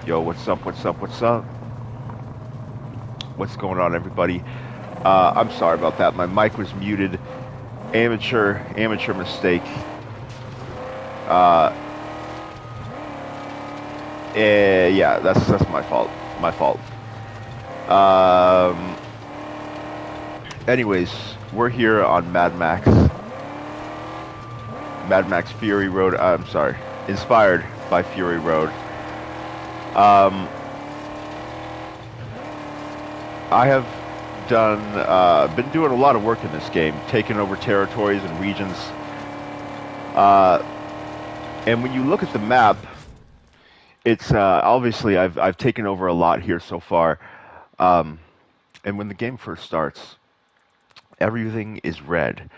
Yo, what's up? What's up? What's up? What's going on, everybody? I'm sorry about that. My mic was muted. Amateur mistake. Uh, yeah, that's my fault. My fault. Um, anyways, we're here on Mad Max Fury Road. I'm sorry, inspired by Fury Road. Um, I have been doing a lot of work in this game, taking over territories and regions. Uh, and when you look at the map, it's obviously I've taken over a lot here so far. Um, and when the game first starts, everything is red,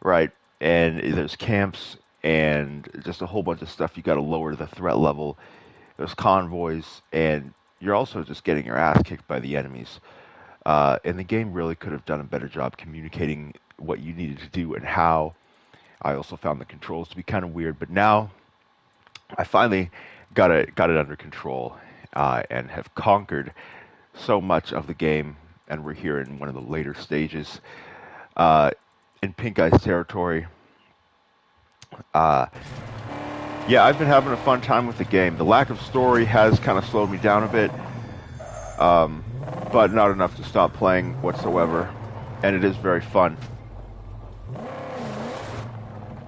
right? And there's camps and just a whole bunch of stuff. You got to lower the threat level. There's convoys, and you're also just getting your ass kicked by the enemies. And the game really could have done a better job communicating what you needed to do and how. I also found the controls to be kind of weird, but now I finally got it under control and have conquered so much of the game. And we're here in one of the later stages uh, in Pink Eye's territory. Uh, yeah, I've been having a fun time with the game. The lack of story has kind of slowed me down a bit, um, but not enough to stop playing whatsoever. And it is very fun.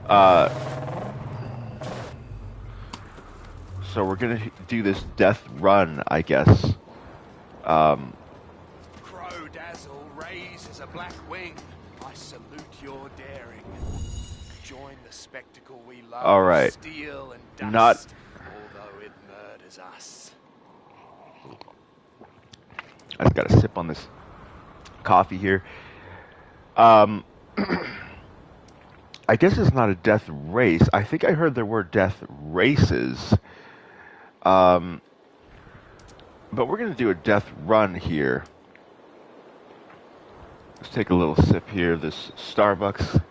Uh, so we're gonna do this death run, I guess. Um, Crow dazzle raises a black wing. I salute your daring. Join the spectacle we love. all right. Steel and dust. Not. Although it murders us. I just got to sip on this coffee here. Um, I guess it's not a death race. I think I heard there were death races. But we're going to do a death run here. Let's take a little sip here of this Starbucks.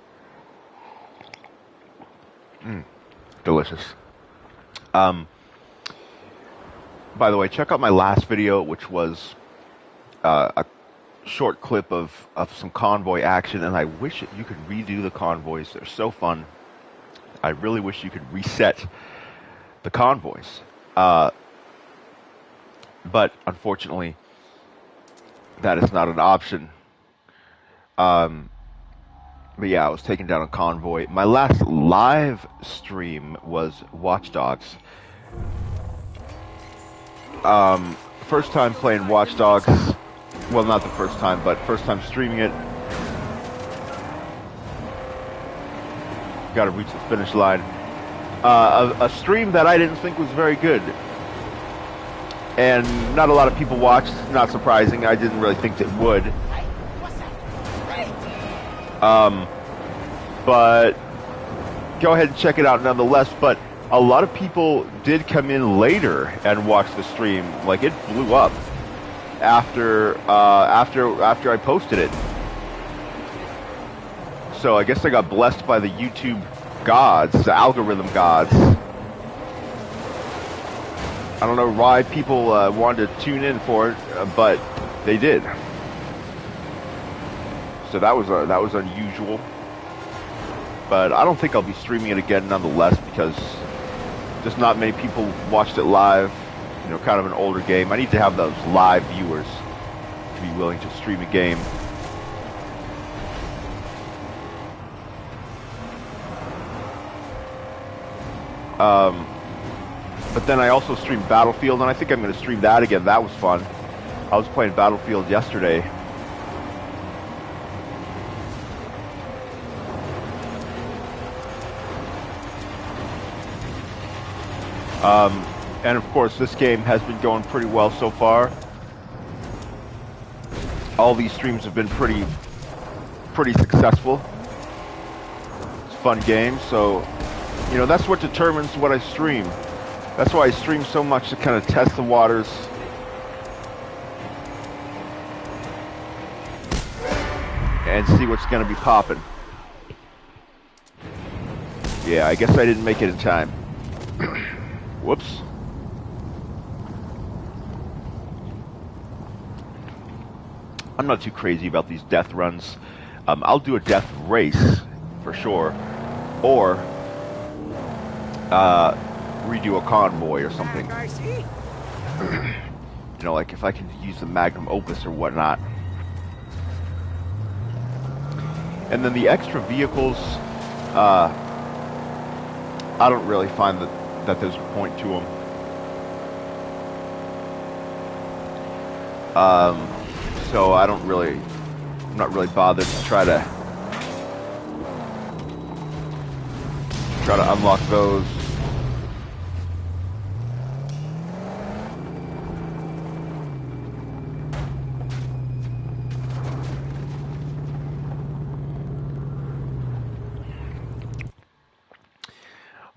Delicious. By the way, check out my last video, which was a short clip of some convoy action, and I wish you could redo the convoys. They're so fun. I really wish you could reset the convoys. But unfortunately, that is not an option. But yeah, I was taken down a convoy. My last live stream was Watch Dogs. First time playing Watch Dogs. Well, not the first time, but first time streaming it. Got to reach the finish line. A stream that I didn't think was very good. And not a lot of people watched. Not surprising. I didn't really think it would. But go ahead and check it out nonetheless. But a lot of people did come in later and watch the stream. Like, it blew up after I posted it. So I guess I got blessed by the YouTube gods, the algorithm gods. I don't know why people wanted to tune in for it, but they did. So that was unusual. But I don't think I'll be streaming it again nonetheless, because just not many people watched it live. You know, kind of an older game. I need to have those live viewers to be willing to stream a game. But then I also streamed Battlefield, and I think I'm going to stream that again. That was fun. I was playing Battlefield yesterday. And of course, this game has been going pretty well so far. All these streams have been pretty successful. It's a fun game, so you know that's what determines what I stream. That's why I stream so much, to kind of test the waters. And see what's going to be popping. Yeah, I guess I didn't make it in time. Whoops. I'm not too crazy about these death runs. I'll do a death race for sure, or redo a convoy or something. You know, like if I can use the magnum opus or whatnot. And then the extra vehicles, I don't really find that there's a point to them. So I'm not really bothered to try to unlock those.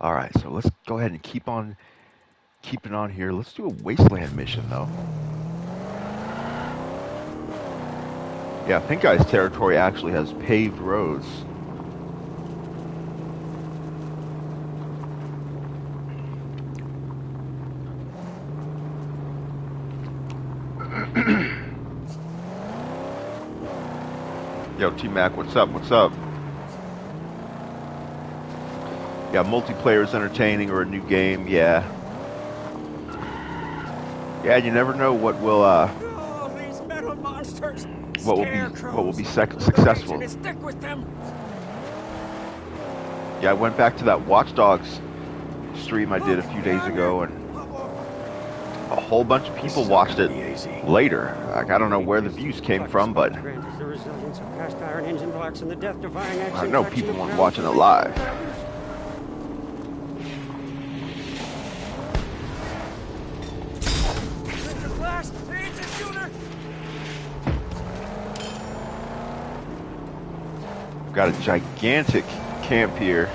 All right, so let's go ahead and keep it on here. Let's do a wasteland mission though. Yeah, Pink Eye's territory actually has paved roads. Yo, T-Mac, what's up? What's up? Yeah, multiplayer is entertaining or a new game, yeah. Yeah, you never know what will these metal monsters. what will be successful. Stick with them. Yeah, I went back to that Watch Dogs stream I did a few days ago, and a whole bunch of people watched it later. Like, I don't know where the views came from, but I know people weren't watching it live. Got a gigantic camp here.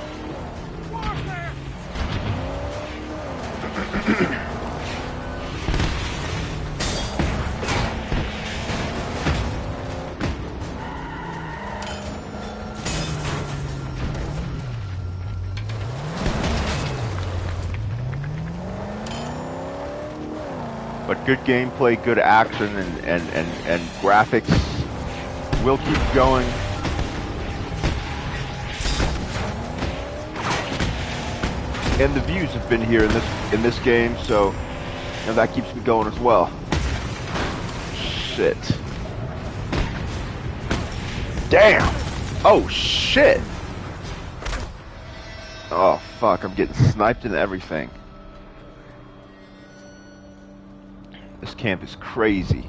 But good gameplay, good action, and graphics will keep going. And the views have been here in this game, so you know, that keeps me going as well. Shit. Damn! Oh shit! Oh fuck, I'm getting sniped and everything. This camp is crazy.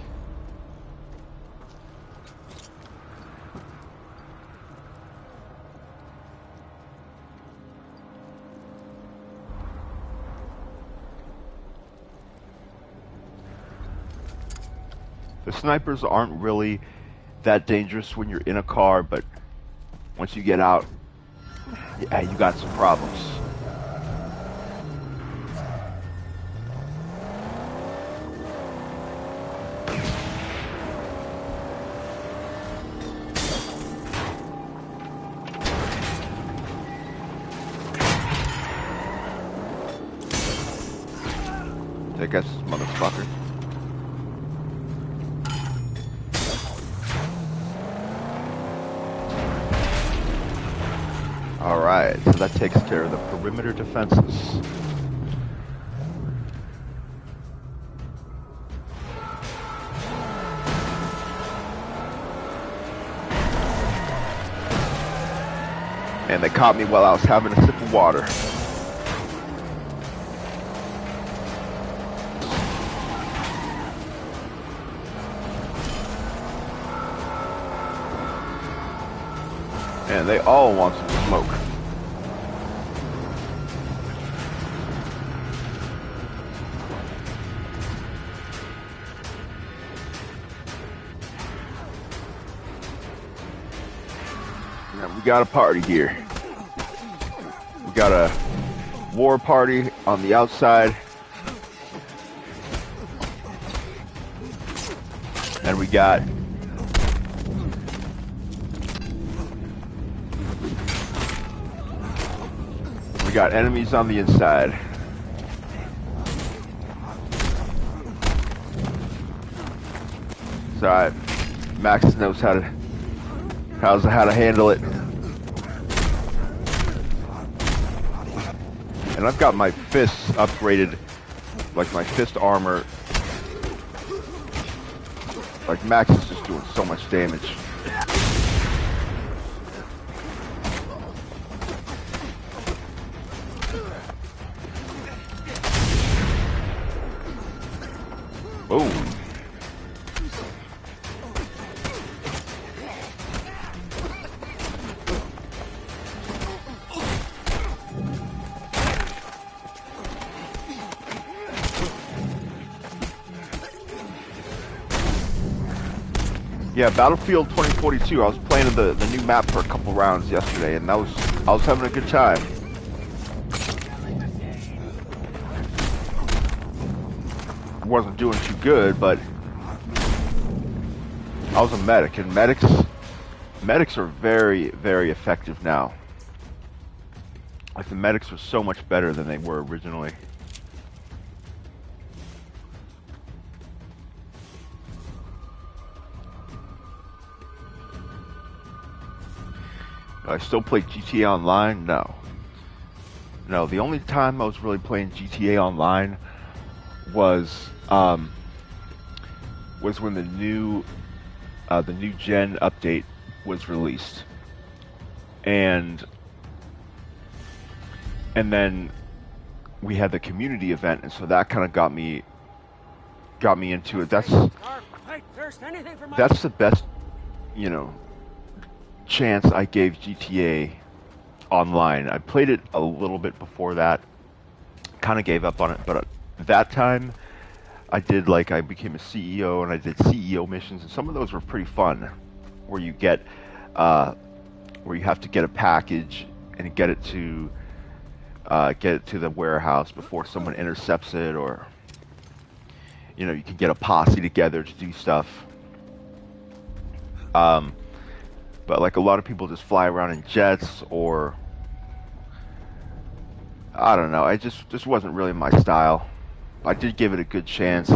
The snipers aren't really that dangerous when you're in a car, but once you get out, yeah, you got some problems. I guess, motherfucker. Alright, so that takes care of the perimeter defenses. And they caught me while I was having a sip of water. And they all want some smoke. And we got a party here. We got a war party on the outside. And we got enemies on the inside. So Max knows how to handle it. And I've got my fists upgraded, like my fist armor. Like Max is just doing so much damage. Boom. Yeah, Battlefield 2042. I was playing the new map for a couple rounds yesterday, and I was having a good time. I wasn't doing too good, but I was a medic, and medics are very, very effective now. Like the medics are so much better than they were originally. I still play GTA Online? No. No, the only time I was really playing GTA Online was when the new gen update was released. And then we had the community event, and so that kind of got me into it. That's the best, you know, chance I gave GTA Online. I played it a little bit before that, kind of gave up on it, but that time I became a CEO and I did CEO missions, and some of those were pretty fun, where you get where you have to get a package and get it to the warehouse before someone intercepts it, or you know, you can get a posse together to do stuff. But like a lot of people just fly around in jets, or I don't know. I just wasn't really my style. I did give it a good chance.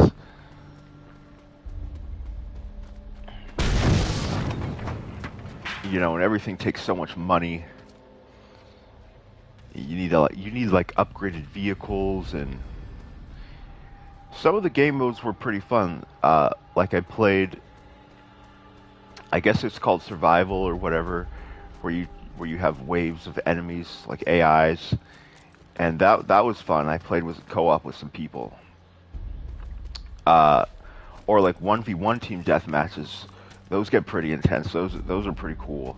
You know, and everything takes so much money. You need like upgraded vehicles, and some of the game modes were pretty fun. Like I played, I guess it's called survival or whatever, where you have waves of enemies like AIs, and that was fun. I played with co-op with some people. Or like 1v1 team deathmatches. Those get pretty intense. Those are pretty cool.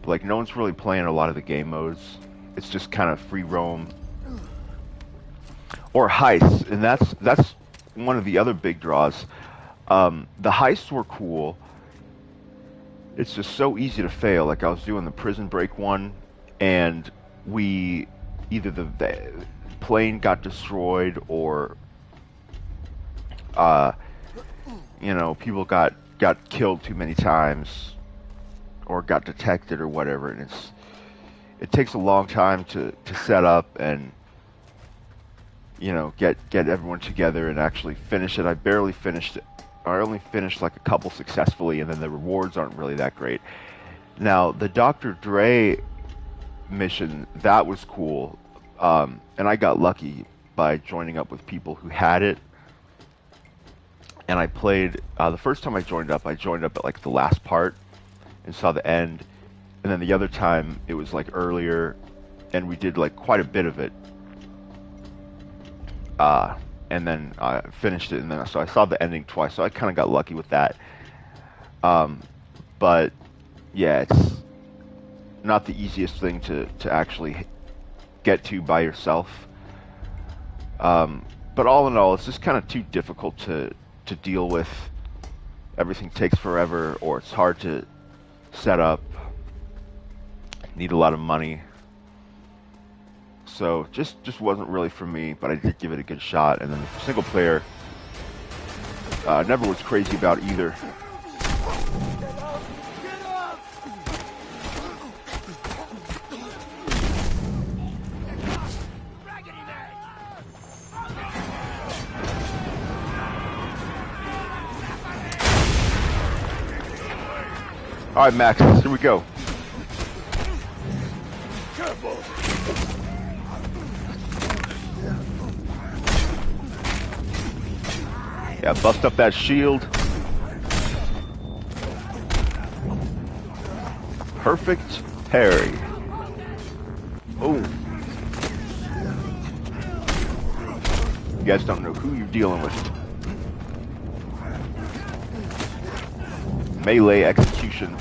But like no one's really playing a lot of the game modes. It's just kind of free roam. Or heists, and that's one of the other big draws. The heists were cool. It's just so easy to fail. Like I was doing the prison break one, and either the plane got destroyed, or you know, people got killed too many times, or got detected or whatever, and it takes a long time to set up and, you know, get everyone together and actually finish it. I barely finished it. I only finished like a couple successfully, and then the rewards aren't really that great. Now, the Dr. Dre mission, that was cool, and I got lucky by joining up with people who had it. And I played, the first time I joined up at like the last part and saw the end. And then the other time it was like earlier, and we did like quite a bit of it. And then I finished it, and then so I saw the ending twice, so I kind of got lucky with that. But yeah, it's not the easiest thing to actually get to by yourself. But all in all, it's just kind of too difficult to deal with. Everything takes forever, or it's hard to set up. Need a lot of money. So just wasn't really for me, but I did give it a good shot. And then the single player, never was crazy about either. Alright, Max, here we go. Careful. Yeah, bust up that shield. Perfect parry. Oh. You guys don't know who you're dealing with. Melee execution.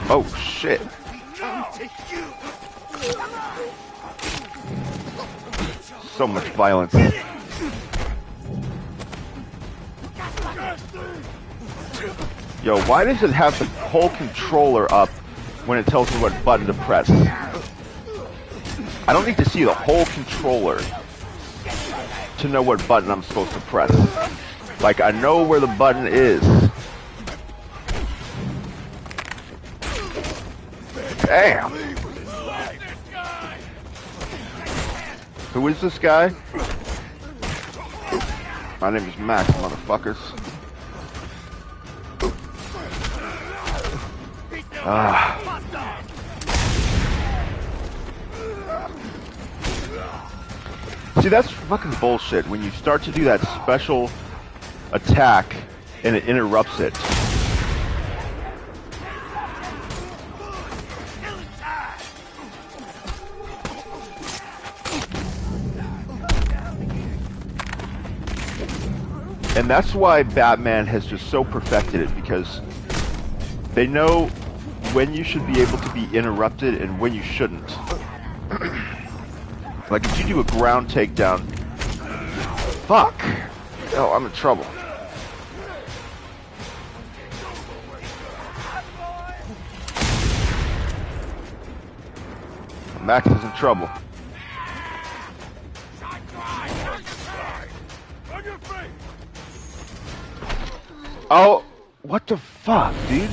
Oh shit. So much violence. Yo, why does it have the whole controller up when it tells me what button to press? I don't need to see the whole controller to know what button I'm supposed to press. Like, I know where the button is. Damn. Who is this guy? My name is Max, motherfuckers. See, that's fucking bullshit when you start to do that special attack and it interrupts it. And that's why Batman has just so perfected it, because they know when you should be able to be interrupted and when you shouldn't. Like if you do a ground takedown, fuck. Oh, I'm in trouble. Max is in trouble. Oh, what the fuck, dude?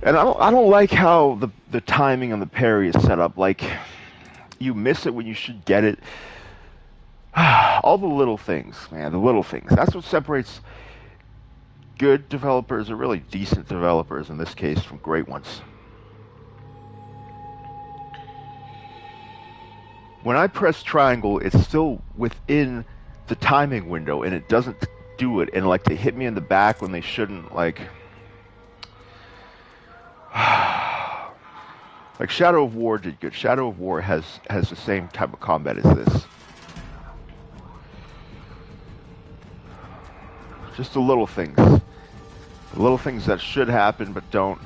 And I don't like how the timing on the parry is set up. Like, you miss it when you should get it. All the little things, man, the little things. That's what separates good developers, or really decent developers in this case, from great ones. When I press triangle, it's still within the timing window, and it doesn't do it, and like they hit me in the back when they shouldn't. Like like Shadow of War did good. Shadow of War has the same type of combat as this. Just the little things. The little things that should happen but don't.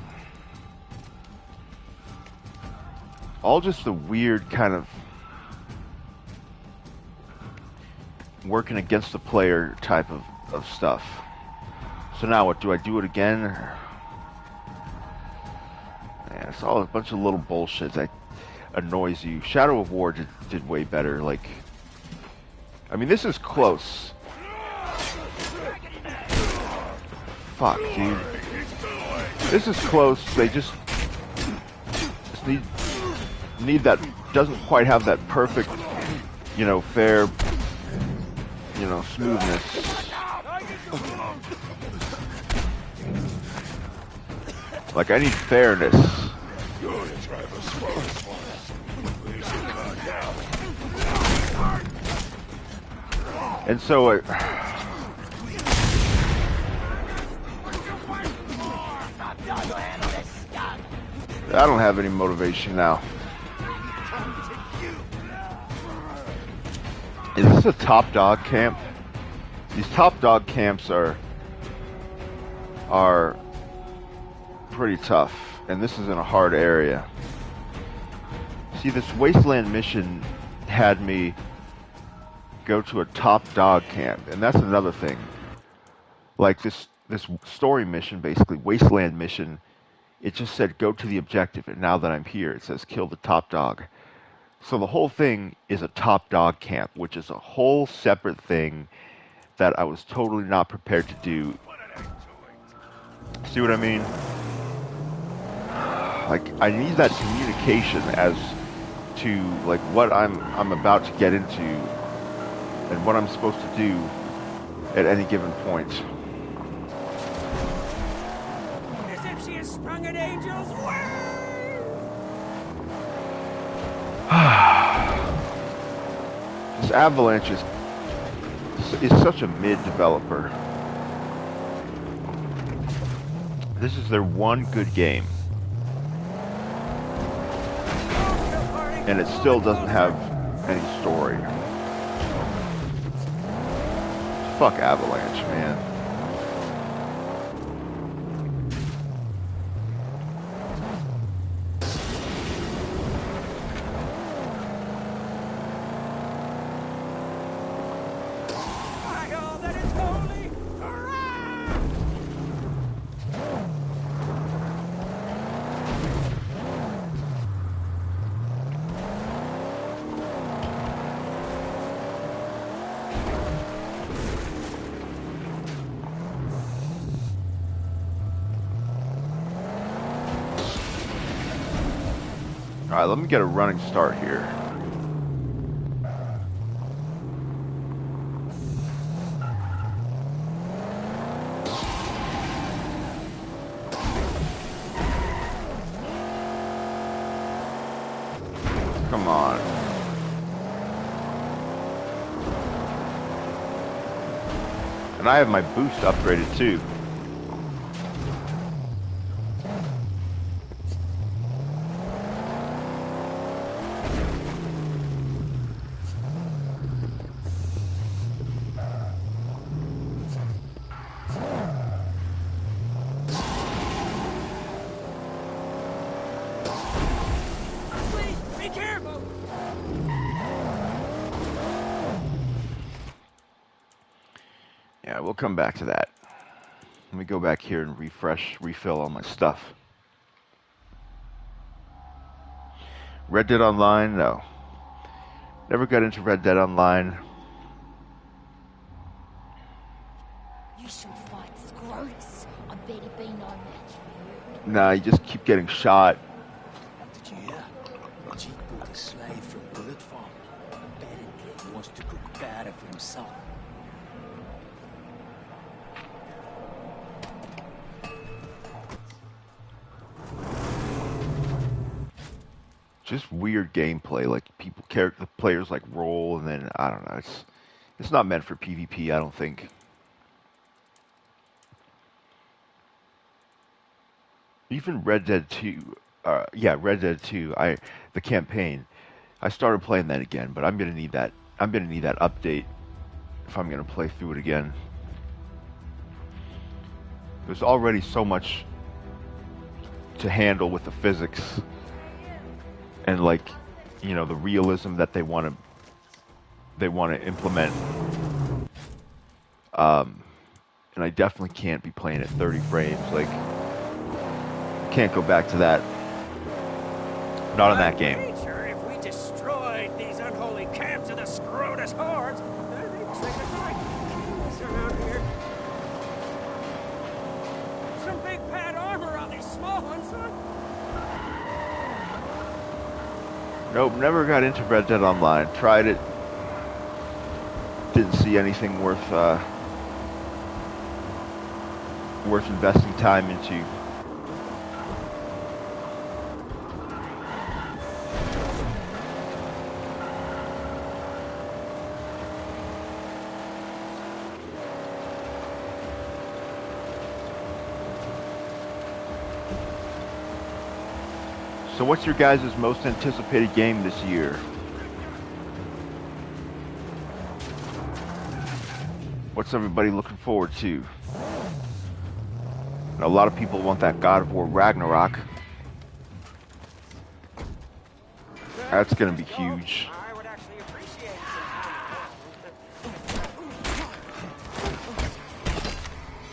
All just the weird kind of working against the player type of stuff. So now what, do I do it again? Or... Man, it's all a bunch of little bullshit that annoys you. Shadow of War did way better. Like, I mean, this is close. Fuck, dude. This is close. They just need that, doesn't quite have that perfect, you know, fair, you know, smoothness. Like, I need fairness. And so I don't have any motivation now. Is this a top dog camp? These top dog camps are pretty tough, and this is in a hard area. See, this Wasteland mission had me go to a top dog camp, and that's another thing. Like this story mission, basically Wasteland mission, it just said go to the objective, and now that I'm here, it says kill the top dog. So the whole thing is a top dog camp, which is a whole separate thing that I was totally not prepared to do. See what I mean? like I need that communication as to like what I'm about to get into and what I'm supposed to do at any given point. As if she has sprung an angel's way! This Avalanche is such a mid developer. This is their one good game. And it still doesn't have any story. Fuck Avalanche, man. By all that is holy, hurrah! Alright, let me get a running start here. Come on. And I have my boost upgraded too. Please, be careful! Yeah, we'll come back to that. Let me go back here and refill all my stuff. Red Dead Online? No. Never got into Red Dead Online. You should fight Scrotus. I bet he'd be no match for you. Nah, you just keep getting shot. Did you hear? Chief bought a slave from Bullet Farm. Apparently he wants to cook powder for himself. Just weird gameplay, like the players like roll and then I don't know. It's not meant for PvP, I don't think. Even Red Dead 2, Red Dead 2, the campaign. I started playing that again, but I'm gonna need that update if I'm gonna play through it again. There's already so much to handle with the physics and like, you know, the realism that they want to implement. And I definitely can't be playing at 30 frames. Like, can't go back to that. Not in that game. Nature, if we destroyed these unholy camps of the Scrotus hordes, they'd trick us like kings around here. Some big pad armor on these small ones, huh? Nope, never got into Red Dead Online. Tried it. Didn't see anything worth investing time into. So what's your guys' most anticipated game this year? What's everybody looking forward to? A lot of people want that God of War Ragnarok. That's gonna be huge. I would actually appreciate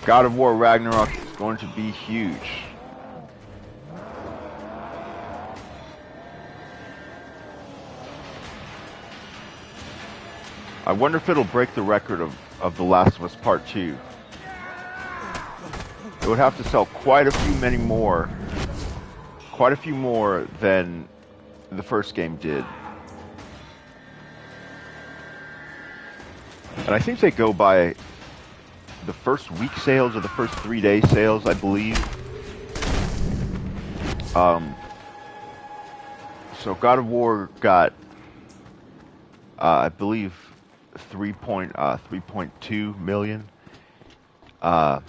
God of War Ragnarok is going to be huge. I wonder if it'll break the record of The Last of Us Part 2. It would have to sell quite a few many more quite a few more than the first game did. And I think they go by the first week sales or the first 3-day sales, I believe. So God of War got, I believe, 3.2 million. And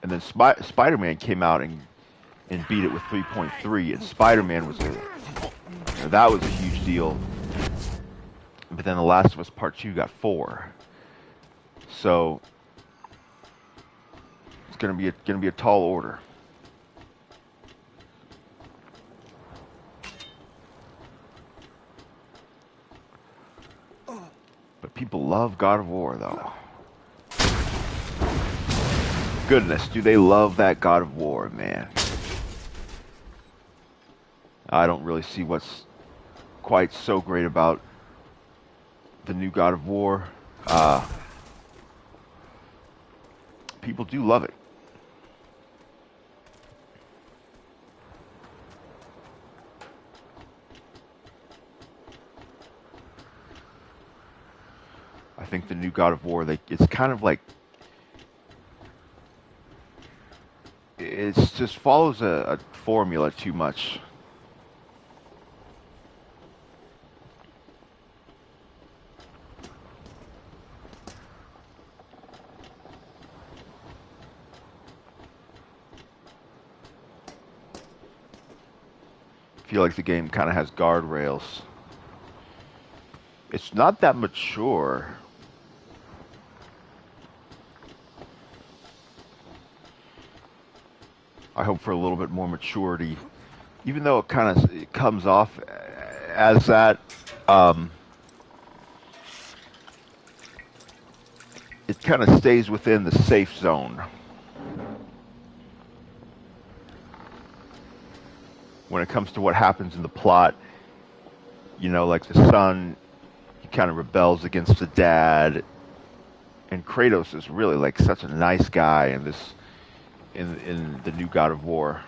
then Spider-Man came out and beat it with 3.3, and Spider-Man was that was a huge deal. But then The Last of Us Part 2 got 4. So it's gonna be a tall order. But people love God of War, though. Goodness, do they love that God of War, man. I don't really see what's quite so great about the new God of War. People do love it. I think the new God of War, it's kind of like, it just follows a formula too much. I feel like the game kind of has guardrails. It's not that mature. I hope for a little bit more maturity, even though it comes off as that. It kind of stays within the safe zone when it comes to what happens in the plot. You know, like the son, he kind of rebels against the dad, and Kratos is really like such a nice guy in this, in the new God of War.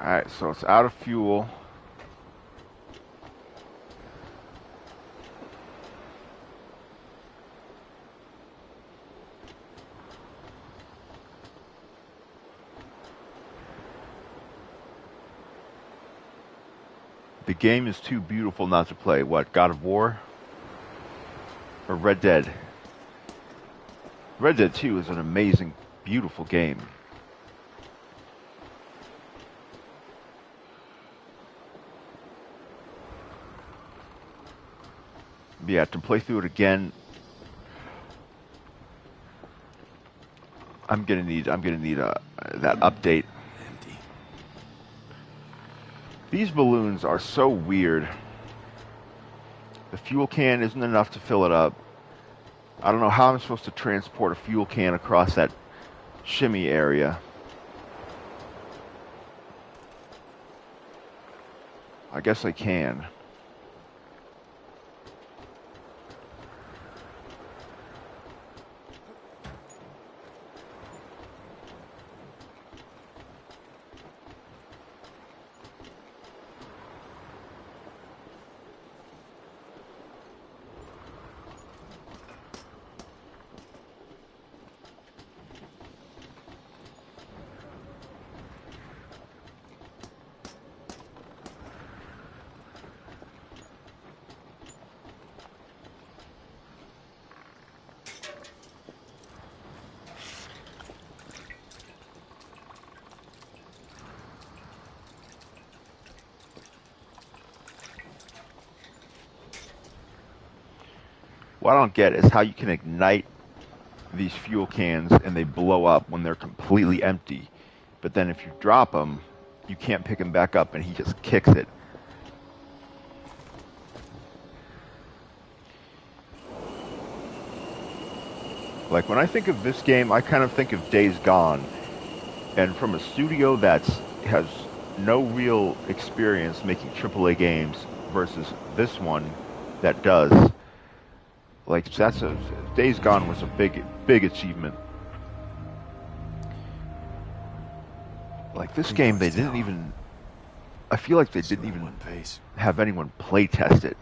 Alright, so it's out of fuel. The game is too beautiful not to play. What, God of War? Or Red Dead? Red Dead 2 is an amazing, beautiful game. Yeah, to play through it again, I'm gonna need that update. Empty. These balloons are so weird. The fuel can isn't enough to fill it up. I don't know how I'm supposed to transport a fuel can across that shimmy area. I guess I can. What I don't get is how you can ignite these fuel cans and they blow up when they're completely empty. But then if you drop them, you can't pick them back up and he just kicks it. Like, when I think of this game, I kind of think of Days Gone. And from a studio has no real experience making AAA games versus this one that does. Like, Days Gone was a big achievement. Like, this game, they didn't even... I feel like they didn't even have anyone play test it.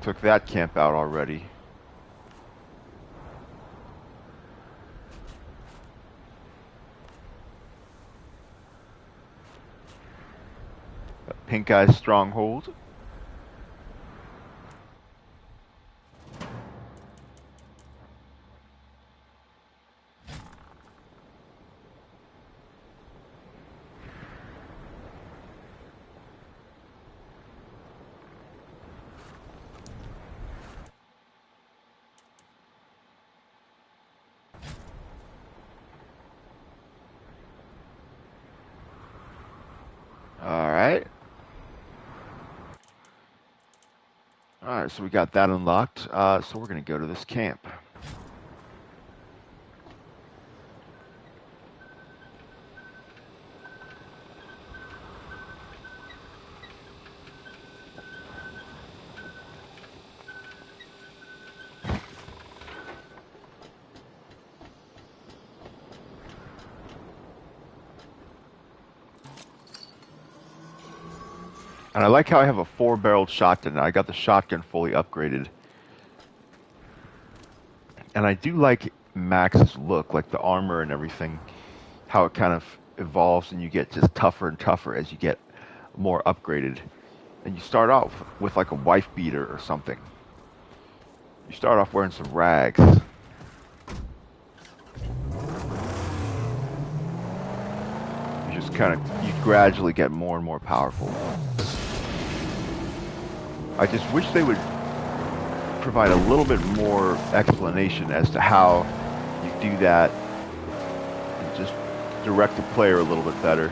Took that camp out already. Pink Eye's stronghold. Alright, so we got that unlocked. So we're going to go to this camp. And I like how I have a 4-barreled shotgun. I got the shotgun fully upgraded. And I do like Max's look, like the armor and everything, how it kind of evolves and you get just tougher and tougher as you get more upgraded. And you start off with like a wife beater or something. You start off wearing some rags. You just you gradually get more and more powerful. I just wish they would provide a little bit more explanation as to how you do that and just direct the player a little bit better.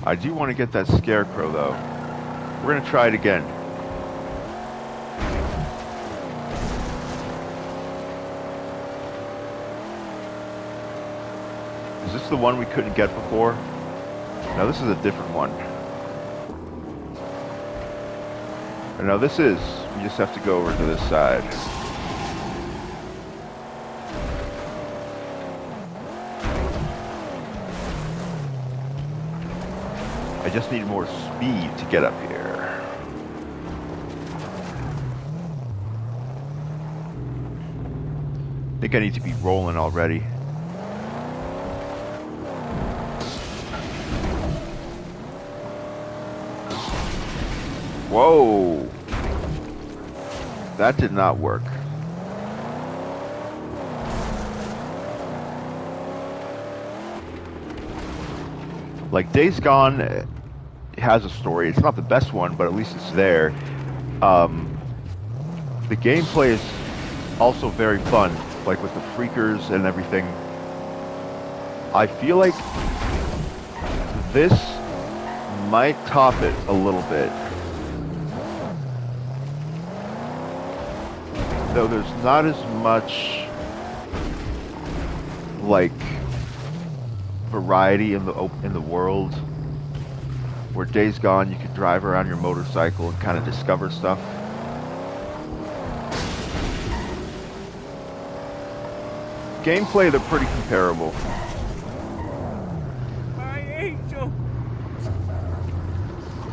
I do want to get that scarecrow though. We're going to try it again. Is this the one we couldn't get before? No, this is a different one. No, this is. We just have to go over to this side. I just need more speed to get up here. I think I need to be rolling already. Whoa! That did not work. Like, Days Gone has a story. It's not the best one, but at least it's there. The gameplay is also very fun, like with the freakers and everything. I feel like this might top it a little bit. Though there's not as much like variety in the world. Where Days Gone, you could drive around your motorcycle and kind of discover stuff. Gameplay, they're pretty comparable. My angel!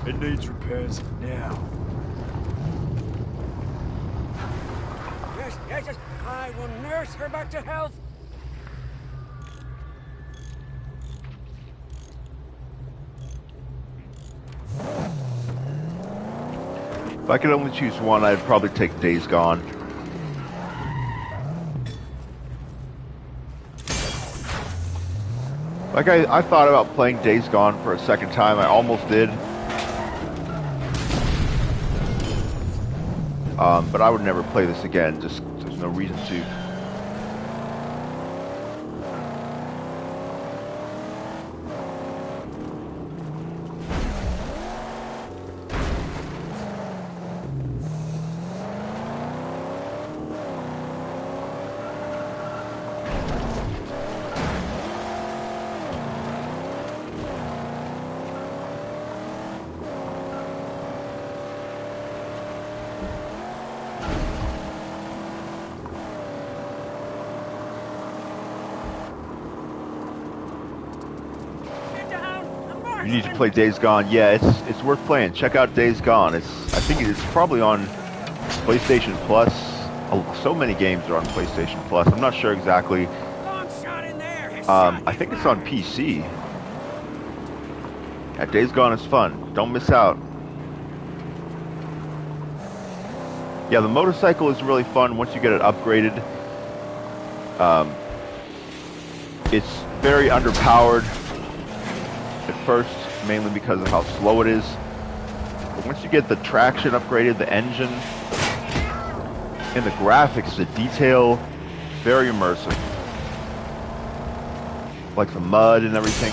It needs repairs now. Yes, I will nurse her back to health. If I could only choose one, I'd probably take Days Gone. Like I thought about playing Days Gone for a second time. I almost did. But I would never play this again. Just there's no reason to. You need to play Days Gone. Yeah, it's worth playing. Check out Days Gone. I think it's probably on PlayStation Plus. So many games are on PlayStation Plus. I'm not sure exactly. I think it's on PC. Yeah, Days Gone is fun. Don't miss out. Yeah, the motorcycle is really fun once you get it upgraded. It's very underpowered at first, mainly because of how slow it is. But once you get the traction upgraded, the engine, and the graphics, the detail, very immersive. Like the mud and everything.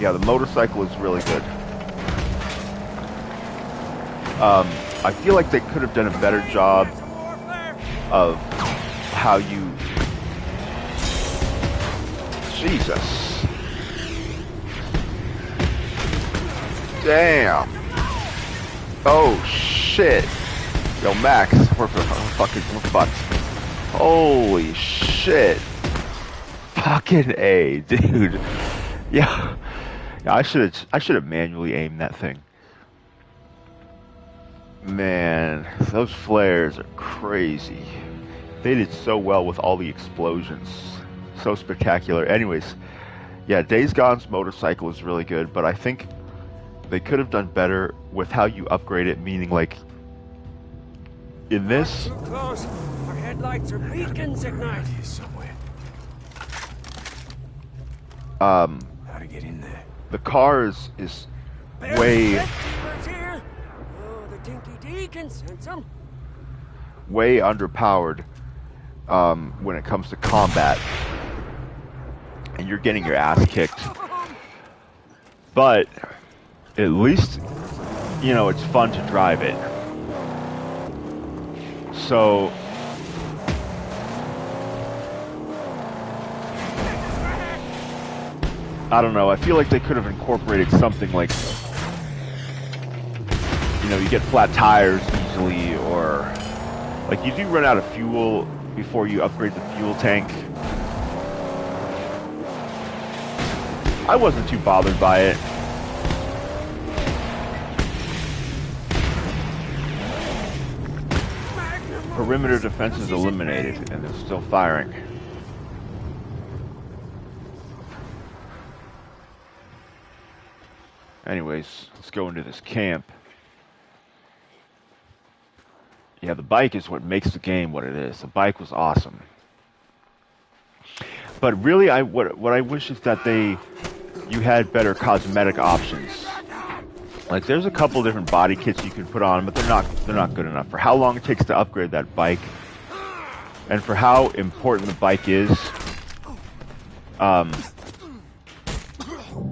Yeah, the motorcycle is really good. I feel like they could have done a better job of how you... Jesus. Damn. Oh, shit. Yo, Max, we're fucked. Holy shit. Fucking A, dude. Yeah. I should have manually aimed that thing. Man, those flares are crazy. They did so well with all the explosions. So spectacular. Anyways, yeah, Days Gone's motorcycle is really good, but I think they could have done better with how you upgrade it, meaning like in this. Too close. Our headlights are beacons at night. Here somewhere. How to get in there? The car is way Here. Oh, the Dinky D can sense 'em. way underpowered when it comes to combat, and you're getting your ass kicked. But at least, you know, it's fun to drive it. So I don't know, I feel like they could have incorporated something like, you know, you get flat tires easily, or like you do run out of fuel before you upgrade the fuel tank. I wasn't too bothered by it. Perimeter defense is eliminated, and they're still firing. Anyways, let's go into this camp. Yeah, the bike is what makes the game what it is. The bike was awesome. But really, what I wish is that you had better cosmetic options. Like, there's a couple different body kits you can put on, but they're not good enough for how long it takes to upgrade that bike, and for how important the bike is.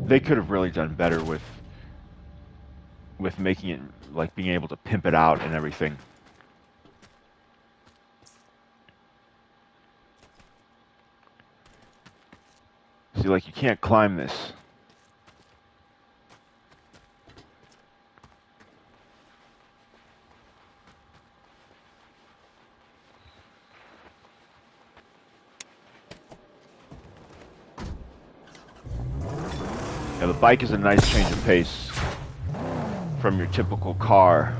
They could have really done better with making it, like, being able to pimp it out and everything. See, like, you can't climb this. Yeah, the bike is a nice change of pace from your typical car.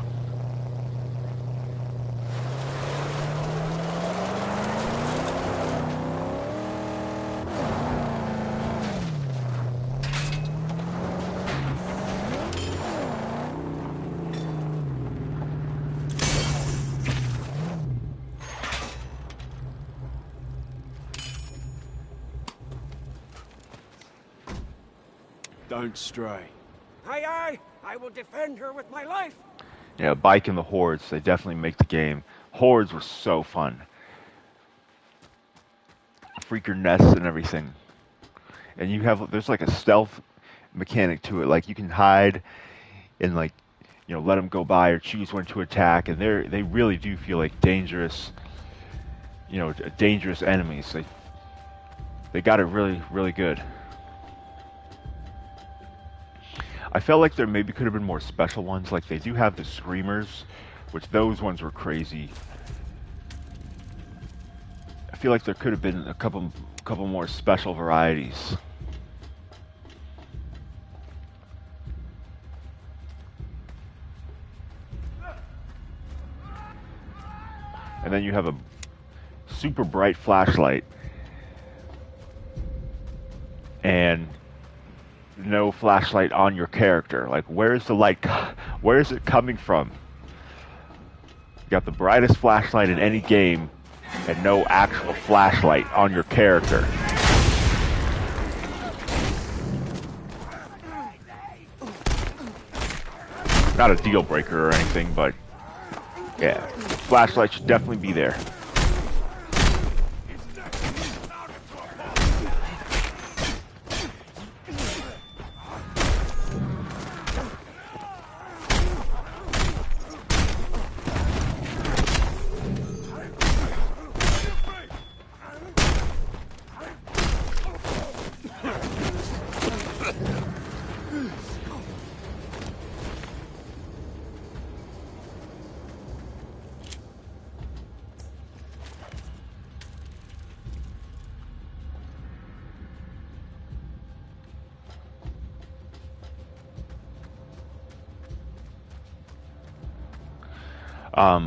Don't stray. Aye, aye. I will defend her with my life. Yeah, Bike and the Hordes, they definitely make the game. Hordes were so fun. Freaker nests and everything. And there's like a stealth mechanic to it. Like you can hide and like, let them go by or choose when to attack. And they really do feel like dangerous, dangerous enemies. They got it really, really good. I felt like there maybe could have been more special ones. Like they do have the Screamers, which those ones were crazy. I feel like there could have been a couple more special varieties. And then you have a super bright flashlight and no flashlight on your character. Like, where's the light? Where is it coming from? You got the brightest flashlight in any game and no actual flashlight on your character. Not a deal breaker or anything, but yeah, flashlight should definitely be there.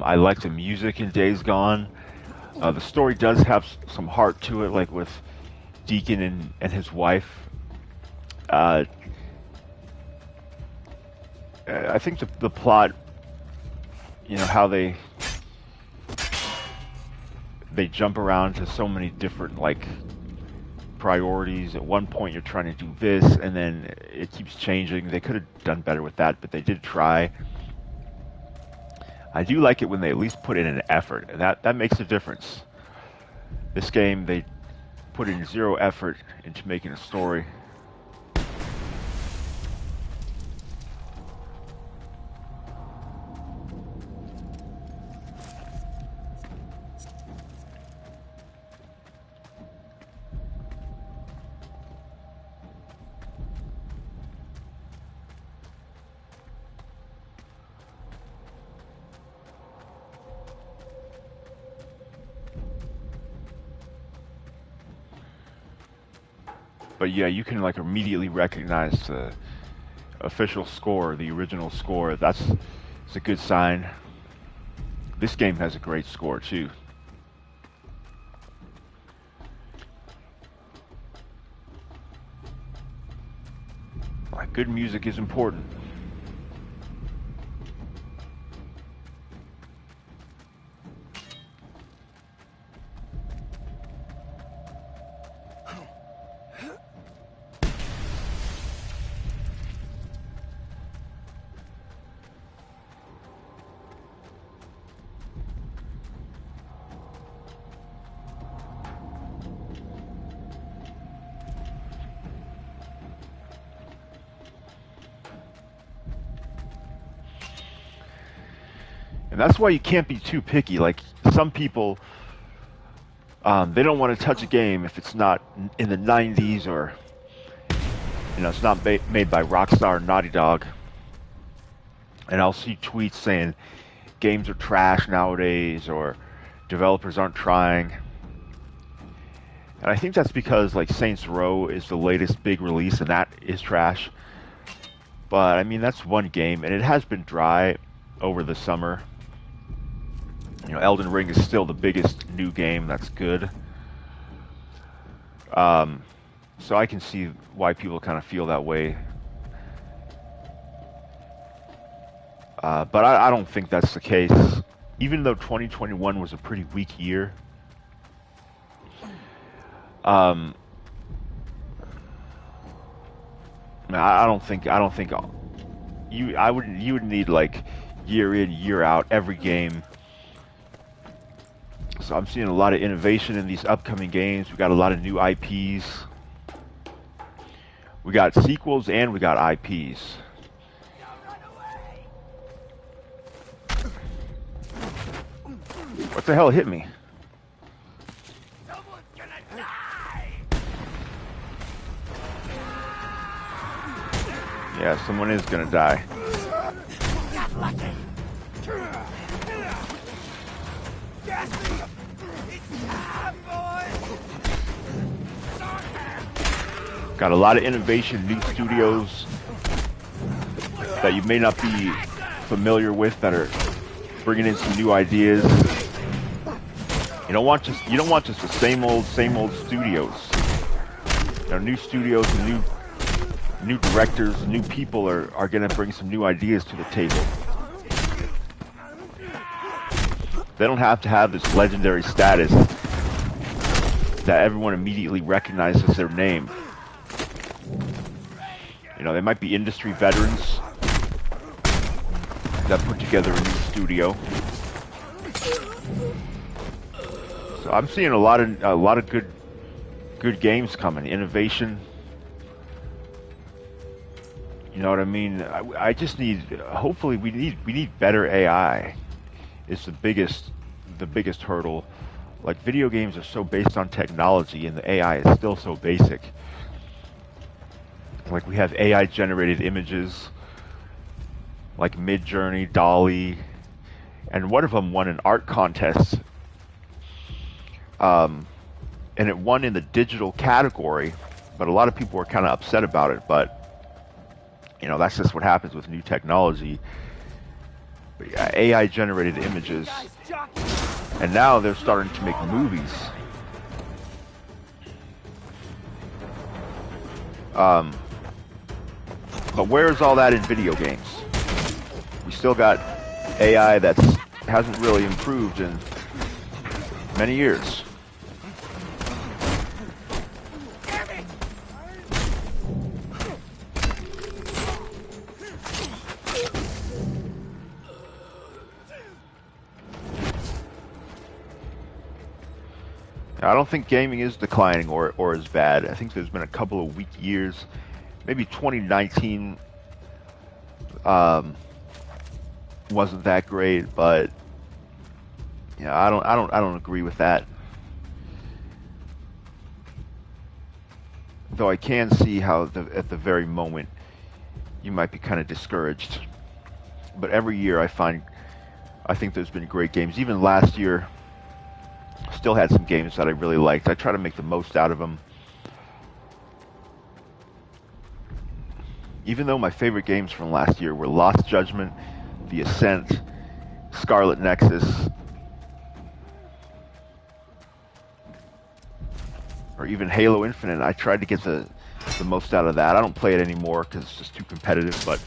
I like the music in Days Gone. The story does have some heart to it, like with Deacon and his wife. I think the plot, how they jump around to so many different like priorities. At one point you're trying to do this, and then it keeps changing. They could have done better with that, but they did try. I do like it when they at least put in an effort, and that makes a difference. This game, they put in zero effort into making a story. But yeah, you can like immediately recognize the official score, the original score. It's a good sign. This game has a great score too. Like, good music is important. And that's why you can't be too picky. Like, some people, they don't want to touch a game if it's not in the 90s or, it's not made by Rockstar or Naughty Dog. And I'll see tweets saying games are trash nowadays or developers aren't trying. And I think that's because, like, Saints Row is the latest big release, and that is trash. But, I mean, that's one game, and it has been dry over the summer. Elden Ring is still the biggest new game that's good. So I can see why people kind of feel that way. But I don't think that's the case. Even though 2021 was a pretty weak year, mean, I don't think you would need like year in, year out, every game. So I'm seeing a lot of innovation in these upcoming games. We got a lot of new IPs. We got sequels and we got IPs. What the hell hit me? Someone's gonna die! Yeah, someone is gonna die. Get lucky! Gassy! It's time, boys! Got a lot of innovation, new studios that you may not be familiar with that are bringing in some new ideas. You don't want just the same old studios. You know, new studios and new directors, new people are going to bring some new ideas to the table. They don't have to have this legendary status that everyone immediately recognizes their name. You know, they might be industry veterans that put together a new studio. So I'm seeing a lot of good games coming, innovation. You know what I mean? I just need, hopefully we need better AI. It's the biggest hurdle. Like, video games are so based on technology and the AI is still so basic. Like, we have AI generated images like Midjourney, DALL-E, and one of them won an art contest. And it won in the digital category, but a lot of people were kind of upset about it. But you know, that's just what happens with new technology. But yeah, AI generated images, and now they're starting to make movies. But where's all that in video games? We still got AI that hasn't really improved in many years. I don't think gaming is declining or is bad. I think there's been a couple of weak years. Maybe 2019 wasn't that great, but yeah, I don't agree with that. Though I can see how at the very moment you might be kind of discouraged. But every year I think there's been great games. Even last year, still had some games that I really liked. I try to make the most out of them. Even though my favorite games from last year were Lost Judgment, The Ascent, Scarlet Nexus, or even Halo Infinite, I tried to get the most out of that. I don't play it anymore because it's just too competitive, but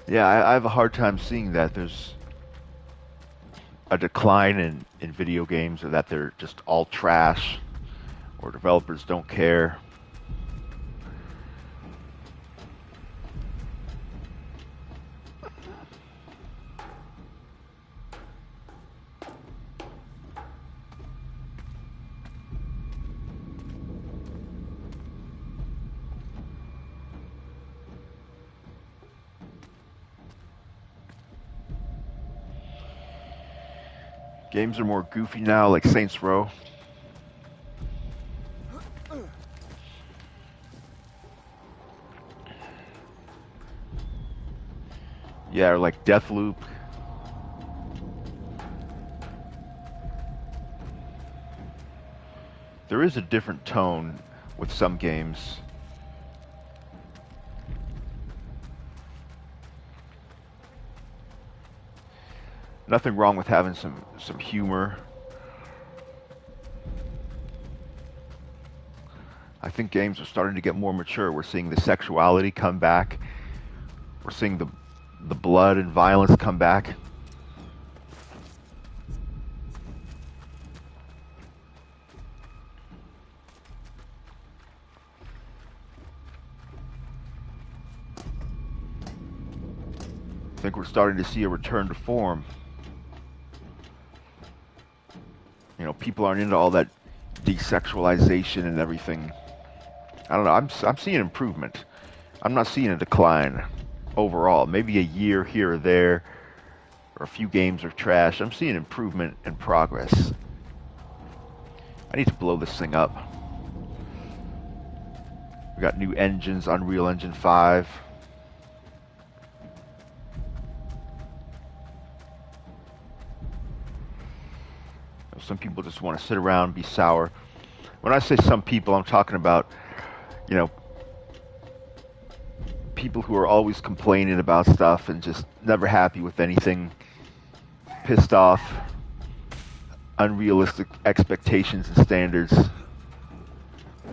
yeah, I have a hard time seeing that there's a decline in video games, or that they're just all trash, or developers don't care. Games are more goofy now, like Saints Row. Yeah, or like Deathloop. There is a different tone with some games. Nothing wrong with having some humor. I think games are starting to get more mature. We're seeing the sexuality come back. We're seeing the blood and violence come back. I think we're starting to see a return to form. You know, people aren't into all that desexualization and everything. I don't know. I'm seeing improvement. I'm not seeing a decline overall. Maybe a year here or there, or a few games are trash. I'm seeing improvement and progress. I need to blow this thing up. We got new engines, Unreal Engine 5. Some people just want to sit around and be sour. When I say some people, I'm talking about, you know, people who are always complaining about stuff and just never happy with anything, pissed off, unrealistic expectations and standards,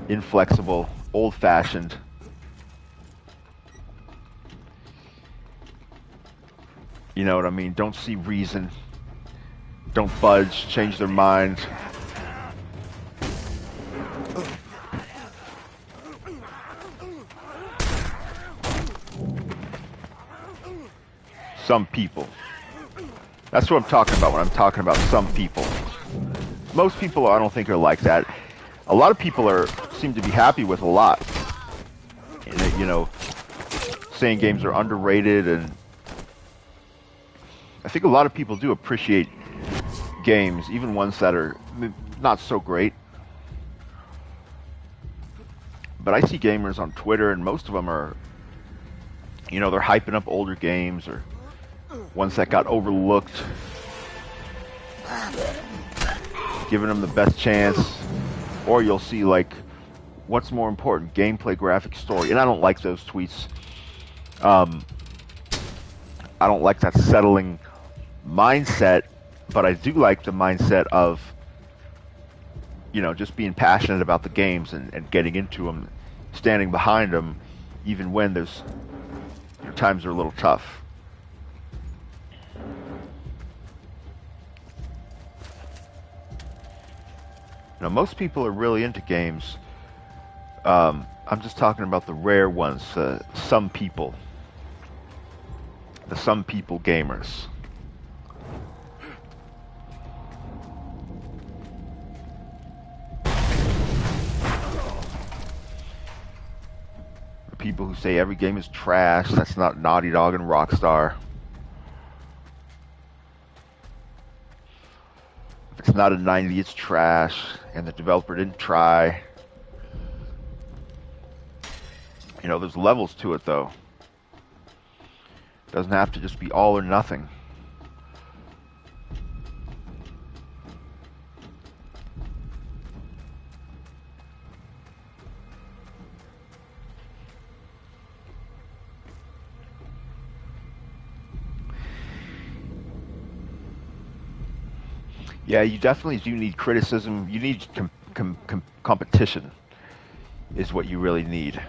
inflexible, old-fashioned. You know what I mean? Don't see reason. Don't budge, change their mind. Some people. That's what I'm talking about when I'm talking about some people. Most people, I don't think, are like that. A lot of people seem to be happy with a lot. And, you know, saying games are underrated, and I think a lot of people do appreciate games, even ones that are not so great. But I see gamers on Twitter, and most of them are, you know, they're hyping up older games or ones that got overlooked, giving them the best chance. Or you'll see, like, what's more important, gameplay, graphics, story. And I don't like those tweets. I don't like that settling mindset, but I do like the mindset of, you know, just being passionate about the games and getting into them, standing behind them, even when there's, you know, times are a little tough. You know, most people are really into games. I'm just talking about the rare ones, some people. The some people gamers. The people who say every game is trash, that's not Naughty Dog and Rockstar. If it's not a 90, it's trash, and the developer didn't try. You know, there's levels to it, though. It doesn't have to just be all or nothing. Yeah, you definitely do need criticism. You need competition is what you really need.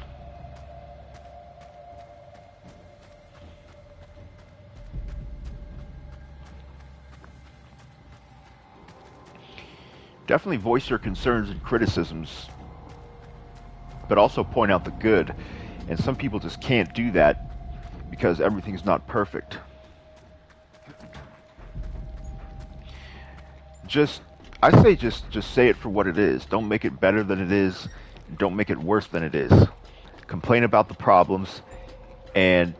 Definitely voice your concerns and criticisms, but also point out the good. And some people just can't do that because everything's not perfect. I say just say it for what it is. Don't make it better than it is. Don't make it worse than it is. Complain about the problems and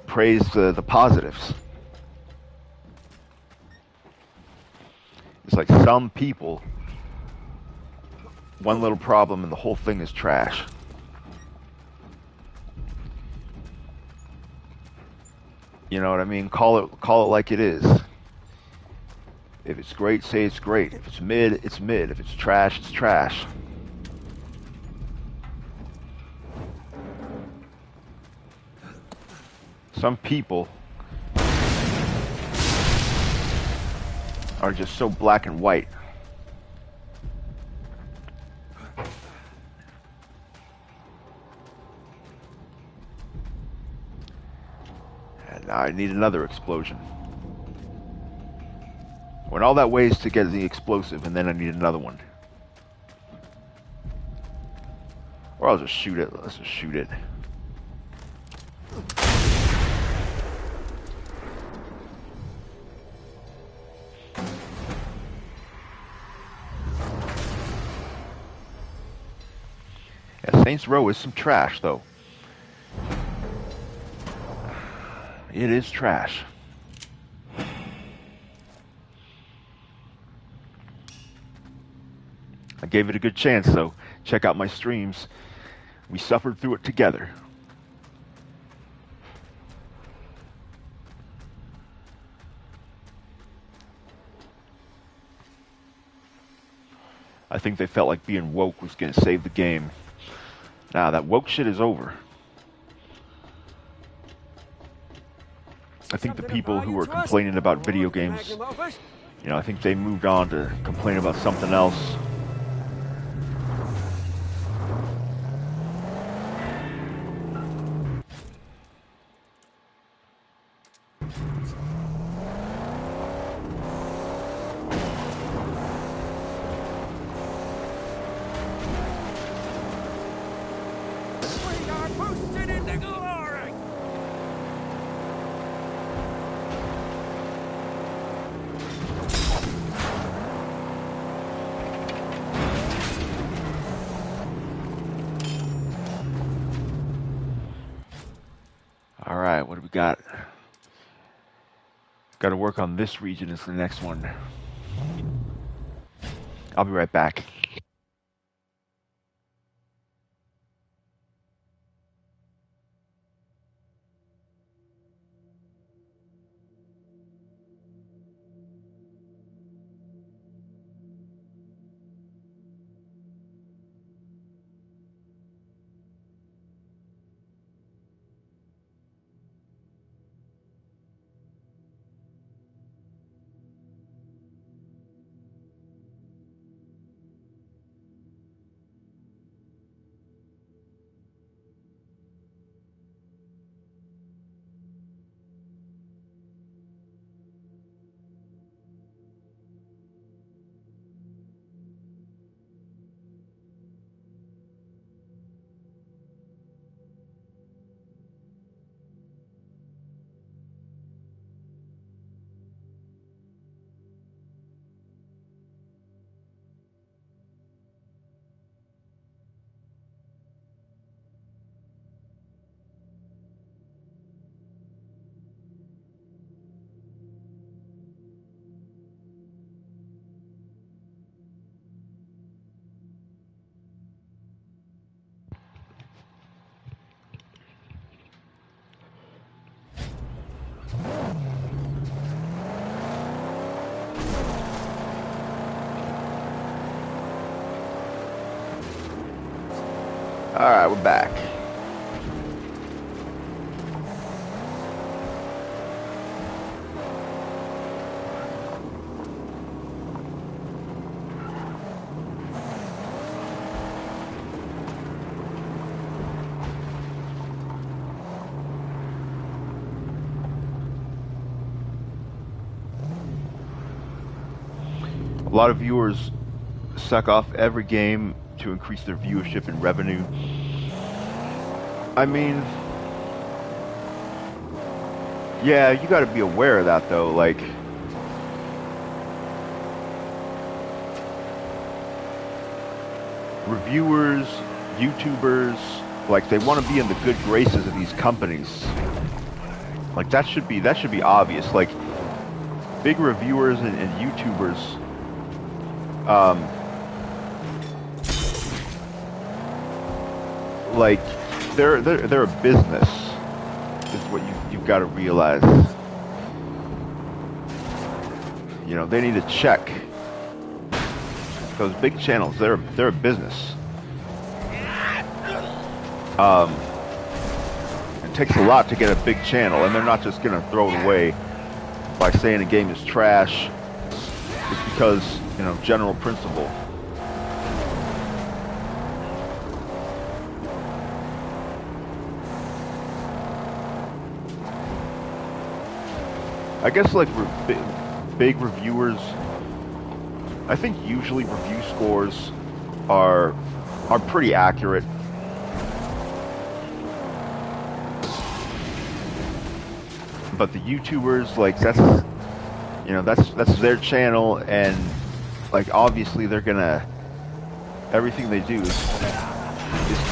praise the positives. It's like some people, one little problem and the whole thing is trash. You know what I mean? Call it like it is. If it's great, say it's great. If it's mid, it's mid. If it's trash, it's trash. Some people are just so black and white. And now I need another explosion. When all that weighs to get the explosive, and then I need another one. Or I'll just shoot it. Let's just shoot it. Yeah, Saints Row is some trash, though. It is trash. I gave it a good chance, though. Check out my streams. We suffered through it together. I think they felt like being woke was going to save the game. Nah, that woke shit is over. I think the people who were complaining about video games, you know, I think they moved on to complain about something else. We are boosted into glory! All right, what do we got? Got to work on this region is the next one. I'll be right back. All right, we're back. A lot of viewers suck off every game to increase their viewership and revenue. I mean, yeah, you got to be aware of that though. Like, reviewers, YouTubers, like they want to be in the good graces of these companies. Like that should be obvious. Like big reviewers and YouTubers, like they're a business. Is what you've got to realize. You know, they need a check. Those big channels, they're a business. It takes a lot to get a big channel, and they're not just gonna throw it away by saying a game is trash. It's because, you know, general principle. I guess like big reviewers, I think usually review scores are pretty accurate. But the YouTubers, like that's their channel, and like obviously they're gonna, everything they do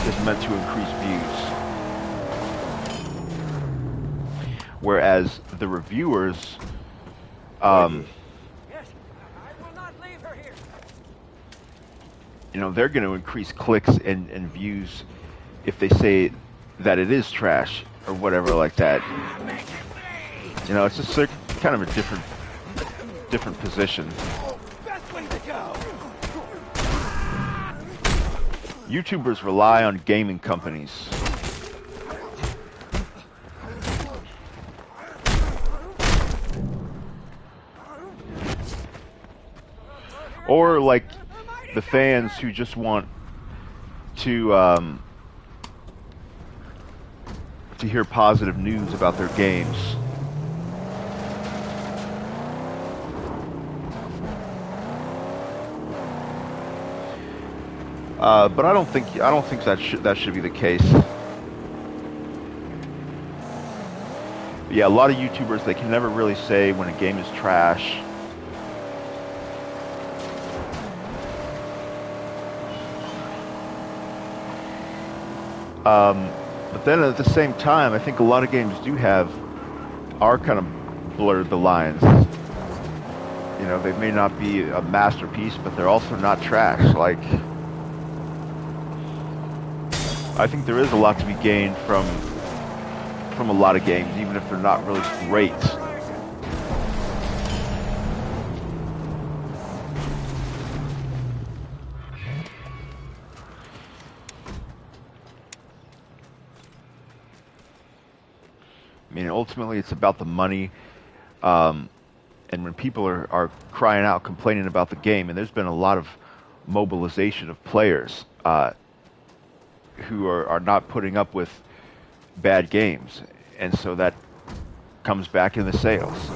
is meant to increase views, whereas the reviewers, Yes, I will not leave her here. you know, they're going to increase clicks and views if they say that it is trash or whatever like that. You know, it's just kind of a different position. Best way to go. YouTubers rely on gaming companies. Or like the fans who just want to hear positive news about their games. But I don't think that should be the case. But yeah, a lot of YouTubers, they can never really say when a game is trash. But then at the same time, I think a lot of games are kind of blurred the lines. You know, they may not be a masterpiece, but they're also not trash. Like, I think there is a lot to be gained from a lot of games, even if they're not really great. I mean, ultimately, it's about the money. And when people are crying out, complaining about the game, and there's been a lot of mobilization of players who are not putting up with bad games, and so that comes back in the sales.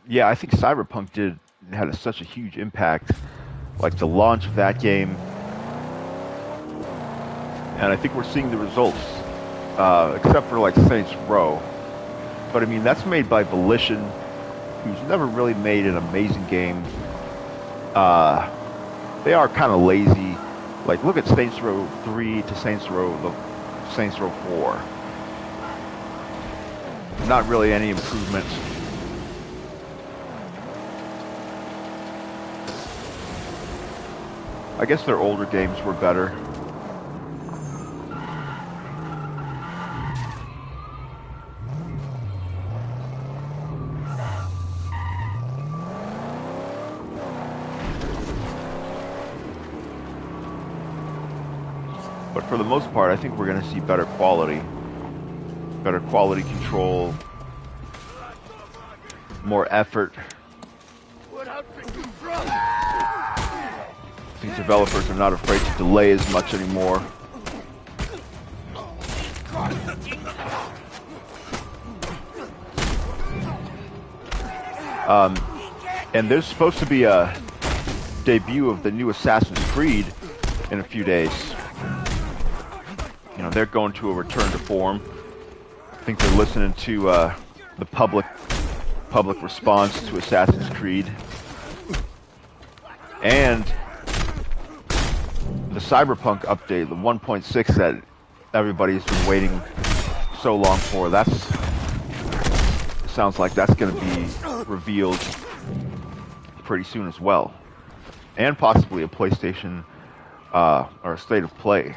Yeah, I think Cyberpunk had such a huge impact, like the launch of that game, and I think we're seeing the results, except for like Saints Row. But I mean, that's made by Volition, who's never really made an amazing game. They are kind of lazy. Like, look at Saints Row 3 to Saints Row 4. Not really any improvement. I guess their older games were better. But for the most part, I think we're going to see better quality control, more effort. I think developers are not afraid to delay as much anymore. And there's supposed to be a debut of the new Assassin's Creed in a few days. You know, they're going to a return to form. I think they're listening to the public response to Assassin's Creed. And the Cyberpunk update, the 1.6 that everybody's been waiting so long for, sounds like that's going to be revealed pretty soon as well. And possibly a PlayStation or a State of Play.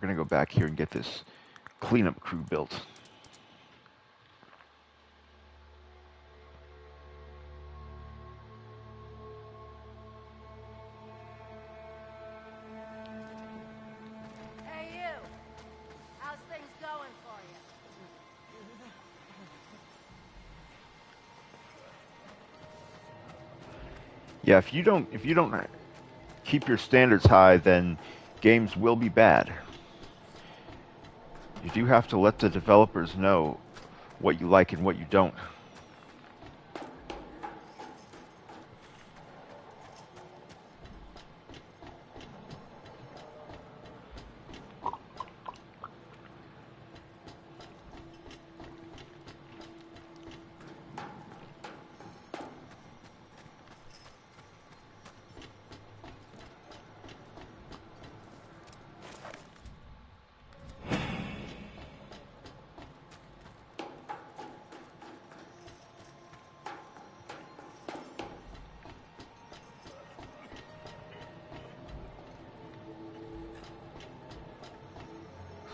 gonna go back here and get this cleanup crew built. Hey, you. How's things going for you? Yeah, if you don't keep your standards high, then games will be bad. You do have to let the developers know what you like and what you don't.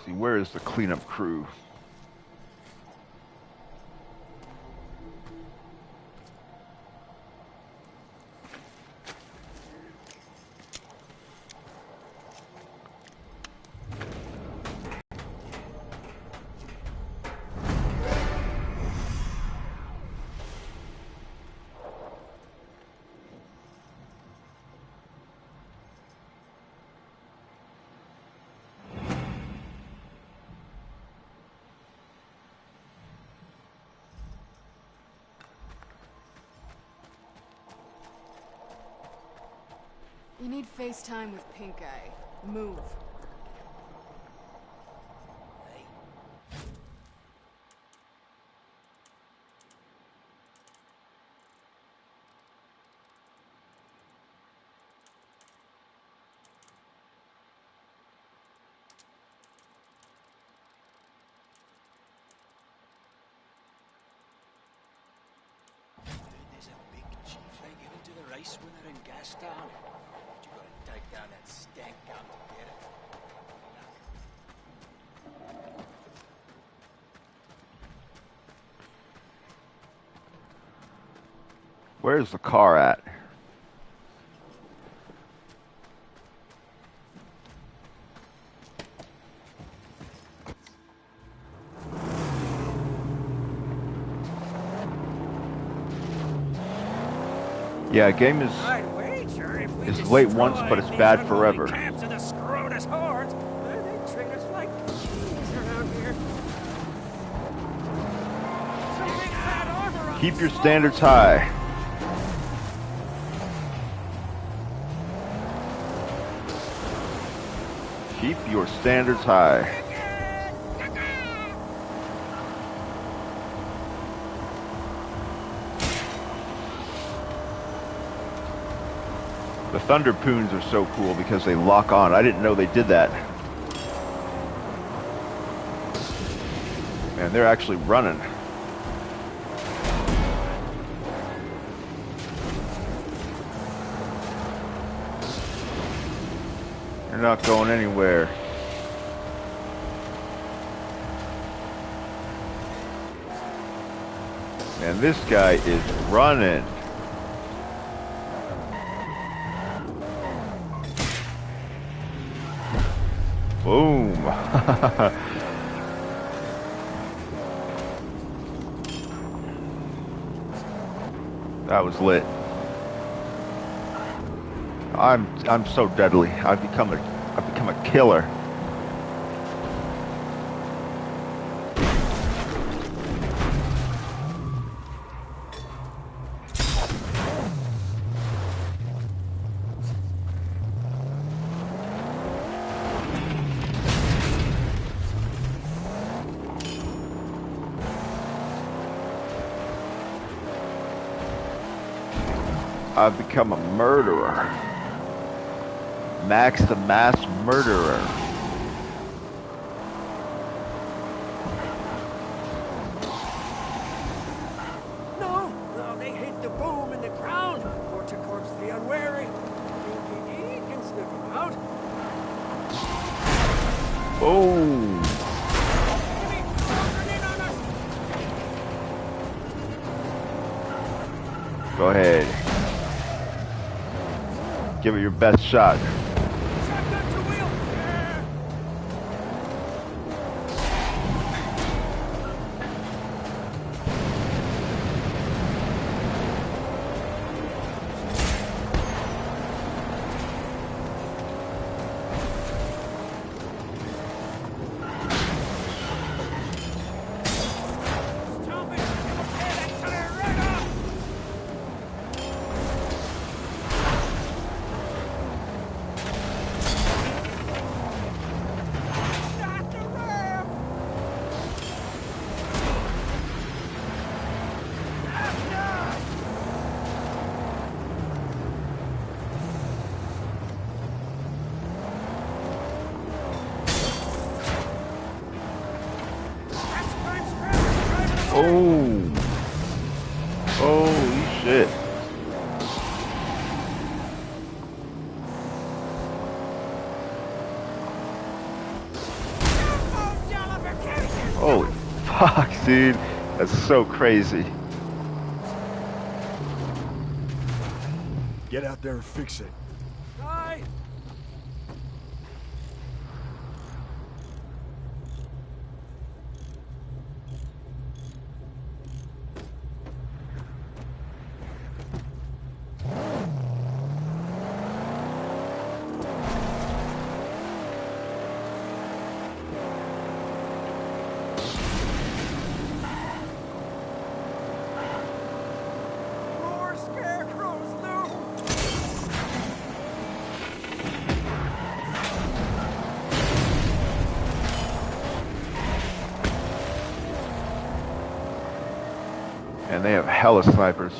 See, where is the cleanup crew? You need FaceTime with Pink Eye. Move. There's a big chief they given to the race winner in Gastown. But you gotta take down that stank out to get it. Where's the car at? Yeah, game is I'd wager if we it's late once, but it's destroyed bad these forever. unholy camps of the Scrotus hordes, they'd treat us like cheese around here. Some big fat armor on Keep these your small standards high. Keep your standards high. The Thunder Poons are so cool because they lock on. I didn't know they did that. Man, they're actually running. You're not going anywhere. Man, this guy is running. Boom. That was lit. I'm so deadly. I've become a killer. I've become a murderer. Max the mass murderer. No, they hid the boom in the ground. Horticorp's the unwary. DPD can sniff him out. Oh. Go ahead. Give it your best shot. Shotgun to wheel. Yeah. Stop it. Tear that tire right off. Start the ram. That's fine, Scrap. Oh. Holy shit. Holy fuck, dude. That's so crazy. Get out there and fix it. Aye. More scarecrows, Lou. And they have hella snipers.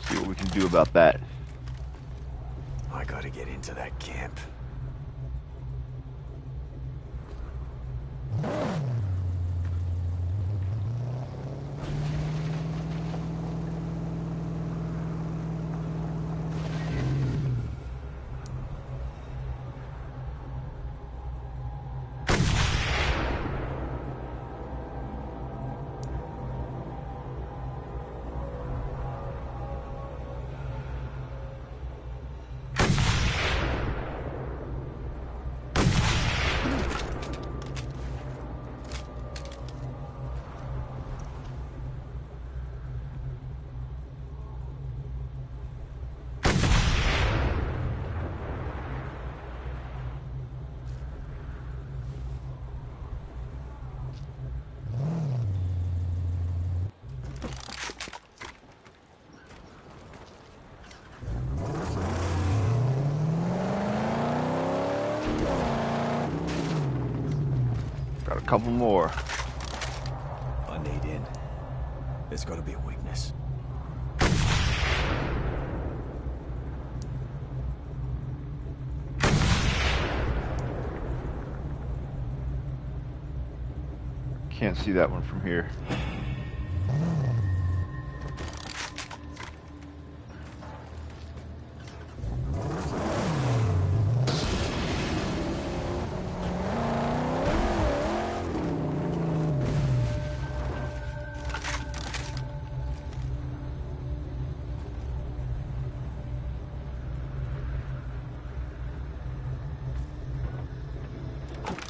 See what we can do about that. I gotta get into that camp. Got a couple more. I need in. There's gotta be a weakness. Can't see that one from here.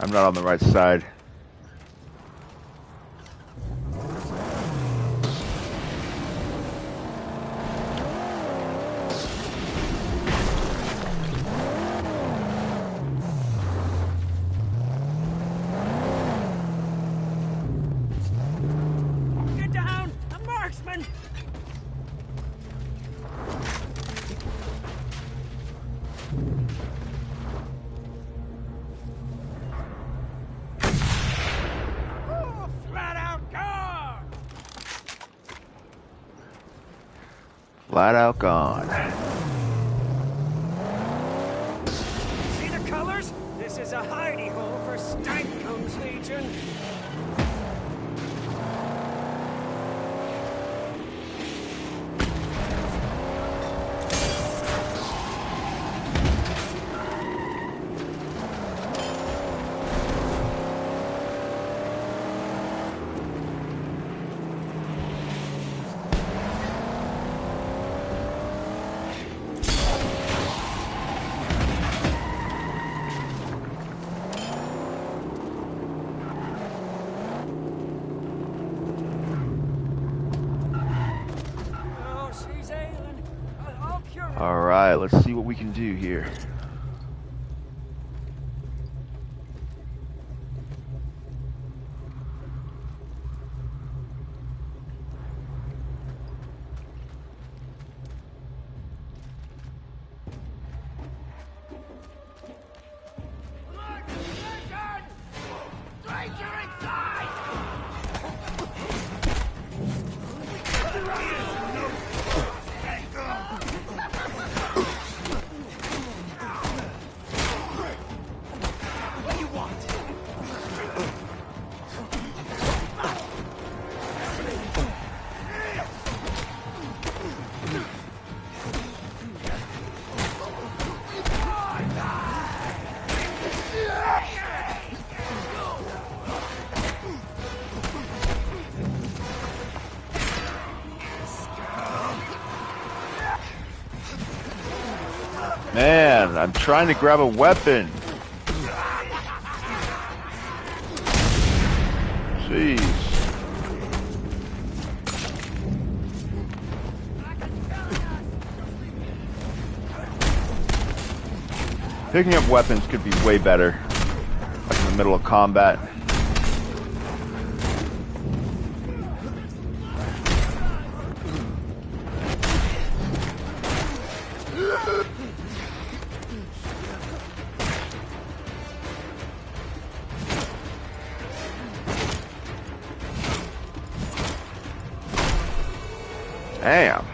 I'm not on the right side. Get down! A marksman! Oh, flat out gone! Flat out gone. is a hidey hole for Stankum's Legion. Alright, let's see what we can do here. Man, I'm trying to grab a weapon. Jeez. Picking up weapons could be way better, like in the middle of combat. Damn,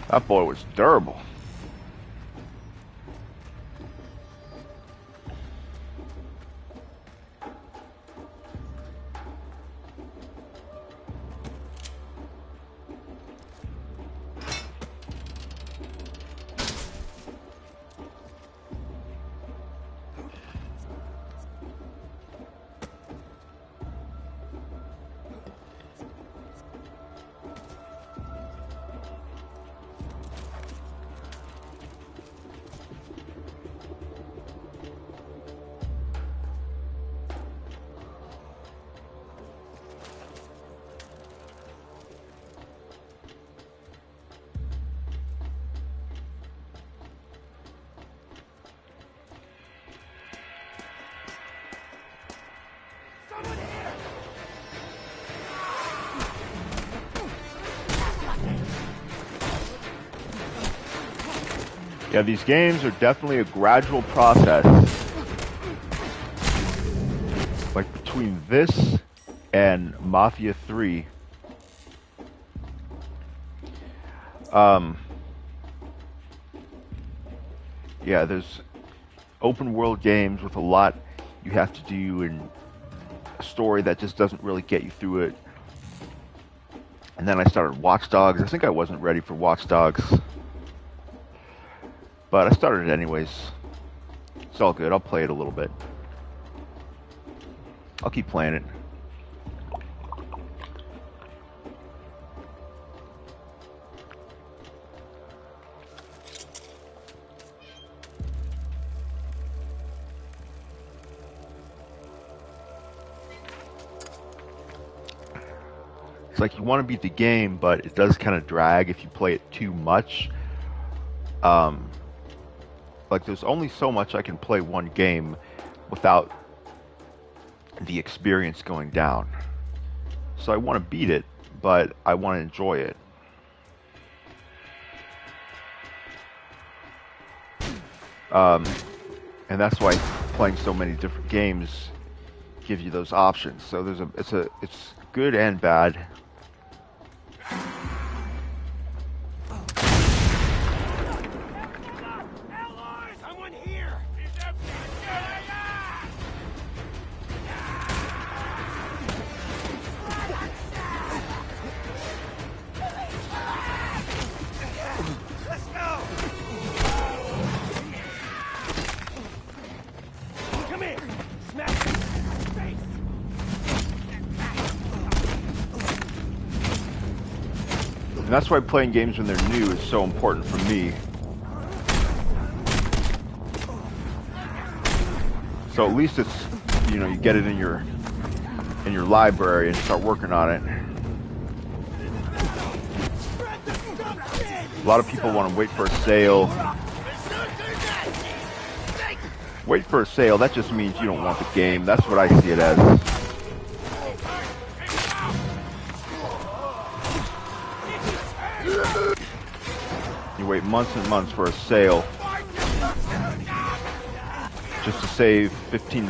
that boy was durable. Yeah, these games are definitely a gradual process. Like between this and Mafia 3. Yeah, there's open world games with a lot you have to do and a story that just doesn't really get you through it. And then I started Watch Dogs. I think I wasn't ready for Watch Dogs. But I started it anyways. It's all good. I'll play it a little bit. I'll keep playing it. It's like you want to beat the game, but it does kind of drag if you play it too much. Like there's only so much I can play one game without the experience going down. So I want to beat it, but I want to enjoy it. And that's why playing so many different games give you those options. So it's good and bad. that's why playing games when they're new is so important for me. So at least it's, you know, you get it in your library and start working on it. A lot of people want to wait for a sale. Wait for a sale, that just means you don't want the game. That's what I see it as. You wait months and months for a sale just to save $15.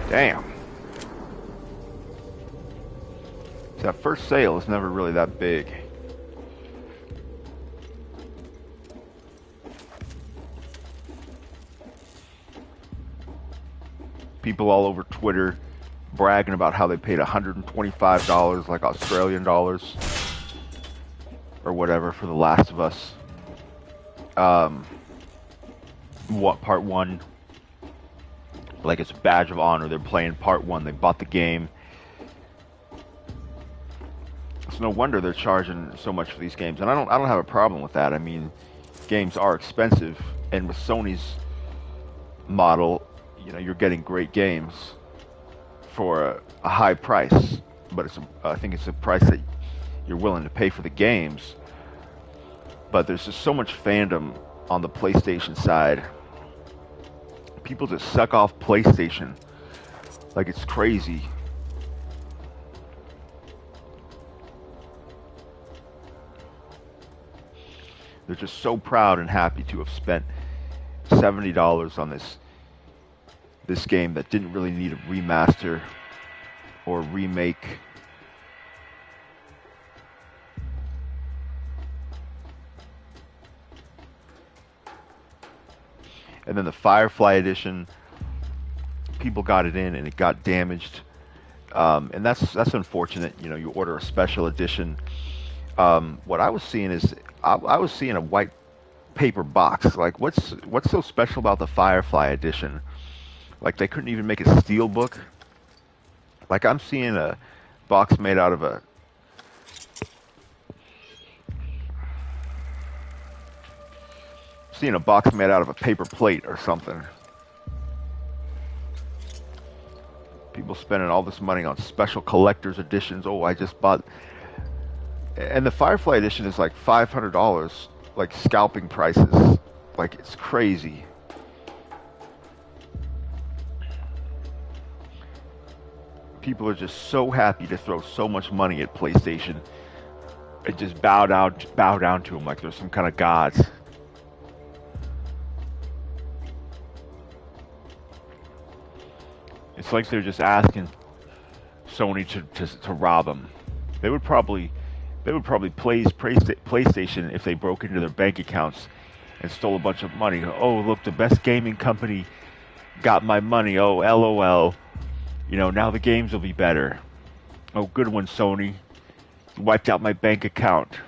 Damn. That first sale is never really that big. People all over Twitter bragging about how they paid $125, like Australian dollars, or whatever, for The Last of Us. What, part 1? Like it's a badge of honor. They're playing part 1. They bought the game. It's no wonder they're charging so much for these games, and I don't have a problem with that. I mean, games are expensive, and with Sony's model, you know, you're getting great games for a high price, but I think it's a price that you're willing to pay for the games. But there's just so much fandom on the PlayStation side. People just suck off PlayStation like it's crazy. They're just so proud and happy to have spent $70 on this game that didn't really need a remaster or remake. And then the Firefly edition, people got it in and it got damaged, and that's unfortunate. You know, you order a special edition. What I was seeing is I was seeing a white paper box. Like, what's so special about the Firefly edition? Like, they couldn't even make a steel book. Like, I'm seeing a box made out of a paper plate or something. People spending all this money on special collector's editions. Oh, I just bought. And the Firefly edition is like $500, like scalping prices. Like, it's crazy. People are just so happy to throw so much money at PlayStation and just bow down to them like they're some kind of gods. It's like they're just asking Sony to rob them. They would probably praise PlayStation if they broke into their bank accounts and stole a bunch of money. Oh, look, the best gaming company got my money. Oh, LOL. You know, now the games will be better. Oh, good one, Sony. Wiped out my bank account.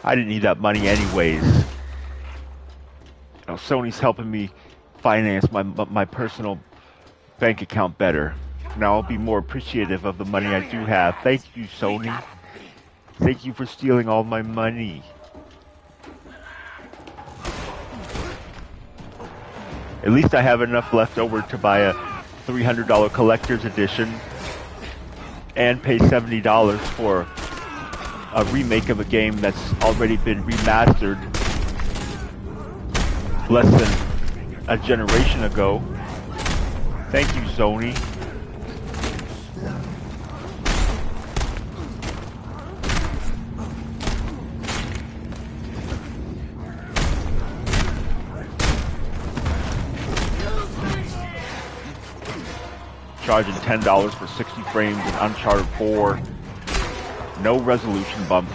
I didn't need that money anyways. You know, Sony's helping me finance my personal bank account better. Now I'll be more appreciative of the money I do have. Thank you, Sony. Thank you for stealing all my money. At least I have enough left over to buy a $300 collector's edition and pay $70 for a remake of a game that's already been remastered less than a generation ago. Thank you, Sony. Charging $10 for 60 frames in Uncharted 4. No resolution bump.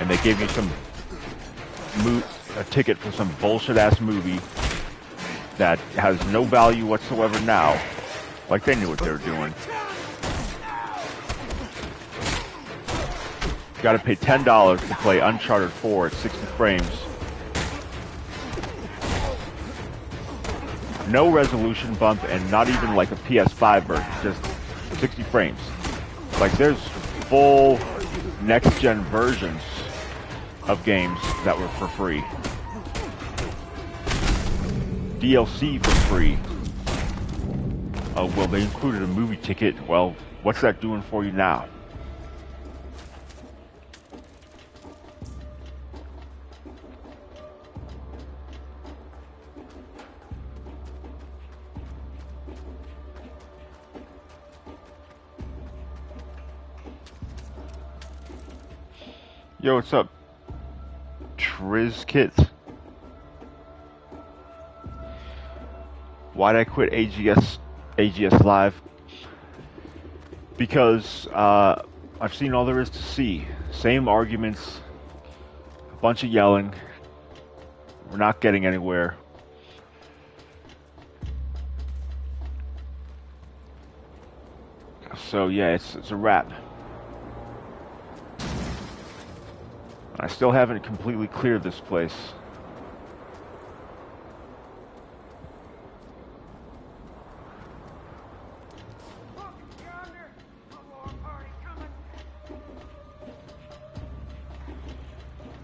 And they gave me a ticket for some bullshit ass movie that has no value whatsoever now. Like they knew what they were doing. Got to pay $10 to play Uncharted 4 at 60 frames. No resolution bump, and not even like a PS5 version, just 60 frames. Like there's full next-gen versions of games that were for free. DLC for free. Oh, well, they included a movie ticket. Well, what's that doing for you now? Yo, what's up? Trizkit. Why'd I quit AGS Live? Because I've seen all there is to see. Same arguments, a bunch of yelling. We're not getting anywhere. So yeah, it's a wrap. I still haven't completely cleared this place.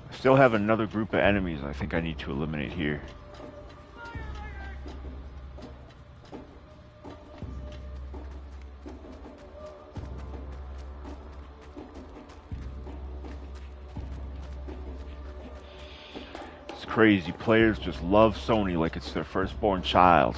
I still have another group of enemies I think I need to eliminate here. Crazy. Players just love Sony like it's their firstborn child.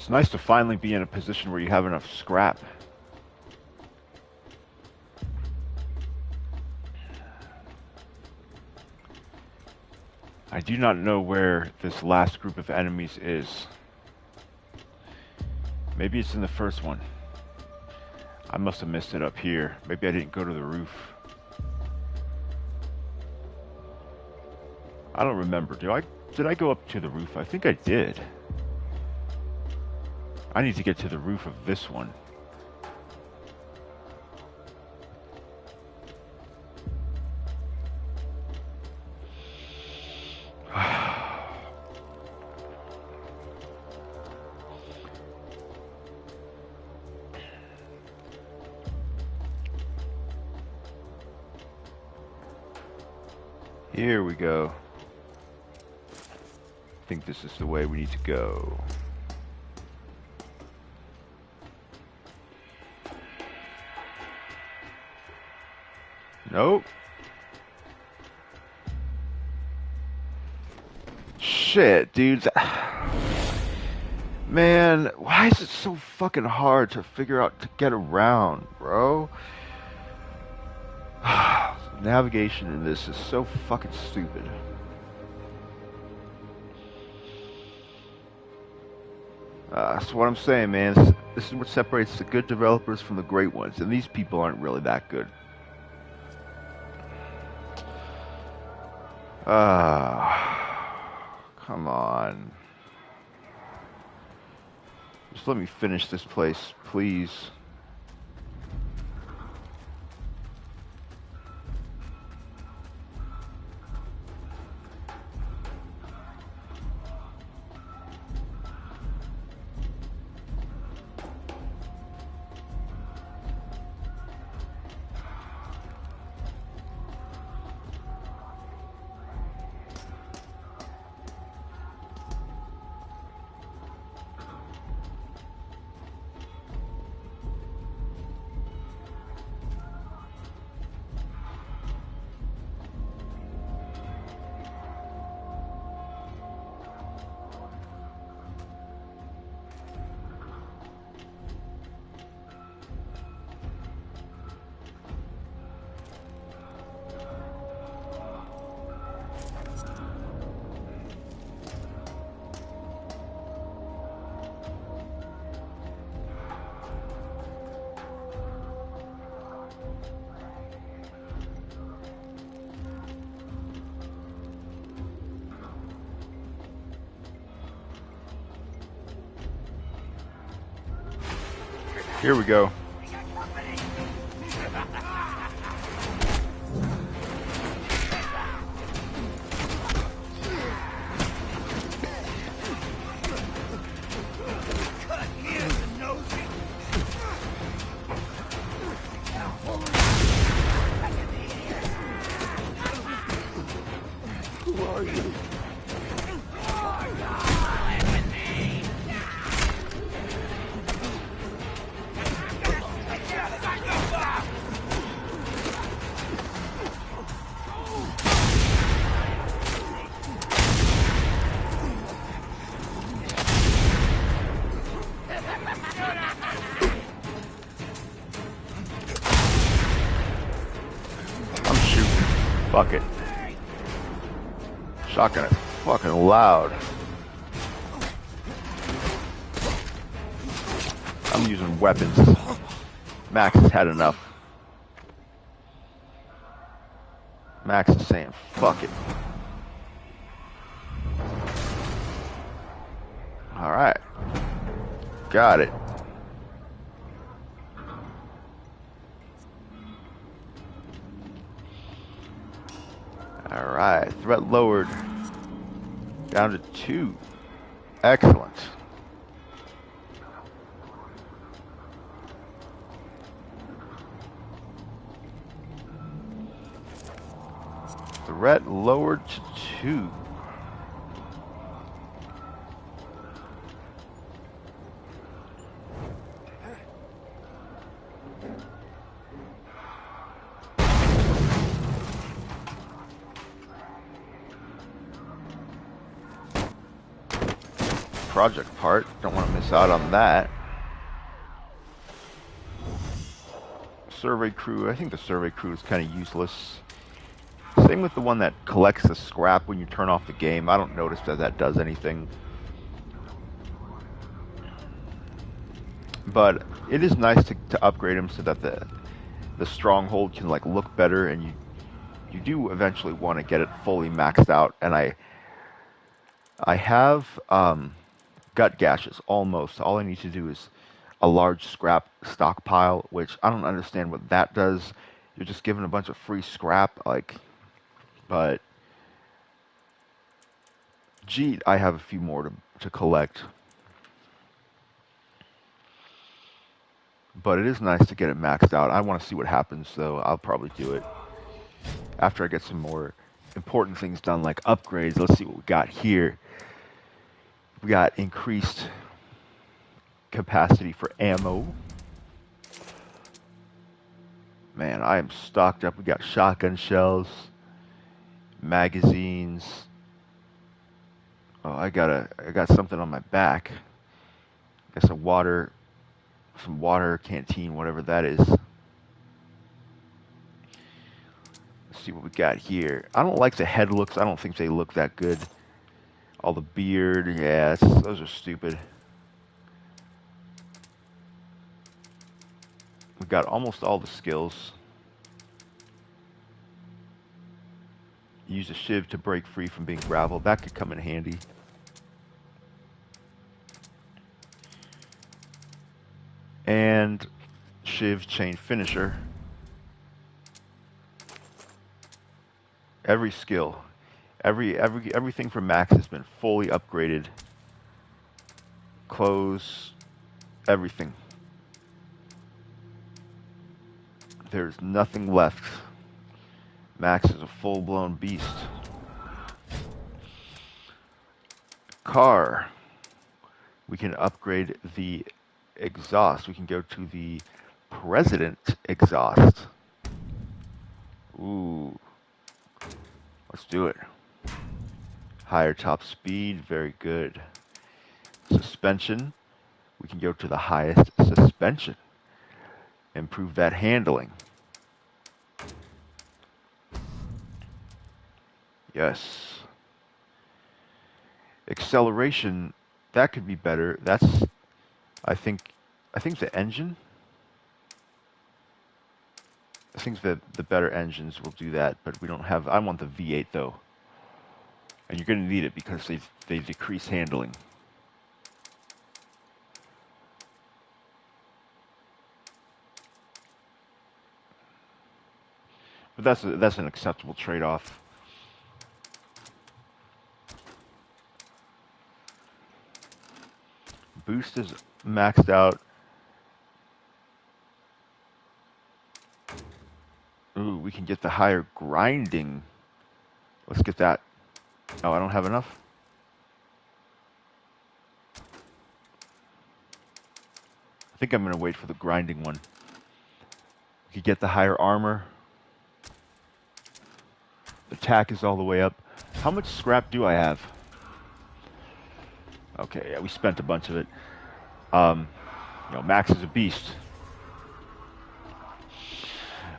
It's nice to finally be in a position where you have enough scrap. I do not know where this last group of enemies is. Maybe it's in the first one. I must have missed it up here. Maybe I didn't go to the roof. I don't remember. Did I go up to the roof? I think I did. I need to get to the roof of this one. Here we go. I think this is the way we need to go. Nope. Shit, dudes. Man, why is it so fucking hard to figure out to get around, bro? Navigation in this is so fucking stupid. That's what I'm saying, man. This is what separates the good developers from the great ones, and these people aren't really that good. Come on. Just let me finish this place, please. Here we go. I'm shooting. Fuck it. Shotgun is fucking loud. I'm using weapons. Max has had enough. Max is saying, fuck it. Alright. Got it. Alright, threat lowered. Down to 2. Excellent. Threat lowered to 2. Project part, don't want to miss out on that. Survey crew, I think the survey crew is kind of useless. Same with the one that collects the scrap when you turn off the game. I don't notice that that does anything. But it is nice to upgrade them so that the stronghold can like look better, and you do eventually want to get it fully maxed out. And I have gut gashes almost. All I need to do is a large scrap stockpile, which I don't understand what that does. You're just given a bunch of free scrap, like, but gee, I have a few more to collect. But it is nice to get it maxed out. I want to see what happens, so I'll probably do it after I get some more important things done, like upgrades. Let's see what we got here. We got increased capacity for ammo. Man, I am stocked up. We got shotgun shells, magazines. Oh, I got something on my back. Got some water canteen, whatever that is. Let's see what we got here. I don't like the head looks. I don't think they look that good. All the beard, yeah, those are stupid. We got almost all the skills. Use a shiv to break free from being grappled. That could come in handy. And shiv chain finisher. Every skill, everything from Max has been fully upgraded. Clothes, everything. There's nothing left. Max is a full-blown beast. Car. We can upgrade the exhaust. We can go to the President exhaust. Ooh. Let's do it. Higher top speed, very good. Suspension. We can go to the highest suspension. Improve that handling. Yes. Acceleration, that could be better. That's, I think the engine. I think that the better engines will do that, but we don't have. I want the V8 though, and you're going to need it because they decrease handling. But that's an acceptable trade-off. Boost is maxed out. Ooh, we can get the higher grinding. Let's get that. Oh, I don't have enough. I think I'm going to wait for the grinding one. We could get the higher armor. Attack is all the way up. How much scrap do I have? Okay, yeah, we spent a bunch of it. You know, Max is a beast.